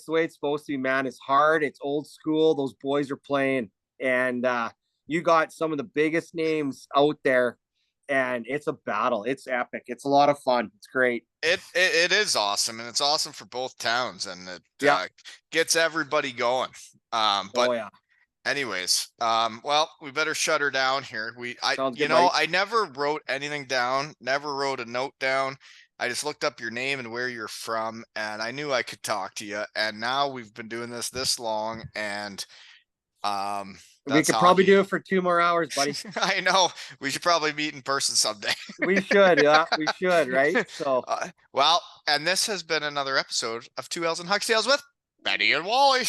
way it's supposed to be, man. It's hard. It's old school. Those boys are playing, and you got some of the biggest names out there, and it's a battle. It's epic. It's a lot of fun. It's great. It is awesome, and it's awesome for both towns, and it Yeah. gets everybody going. Oh But yeah. anyways, well, we better shut her down here. Sounds good, buddy. I never wrote anything down, never wrote a note down. I just looked up your name and where you're from, and I knew I could talk to you. And now we've been doing this long, and We that's could probably hockey. do it for 2 more hours, buddy. I know we should probably meet in person someday. We should. Yeah, we should. Right. So. Well, and this has been another episode of 2 L's and Huxtails with Betty and Wally.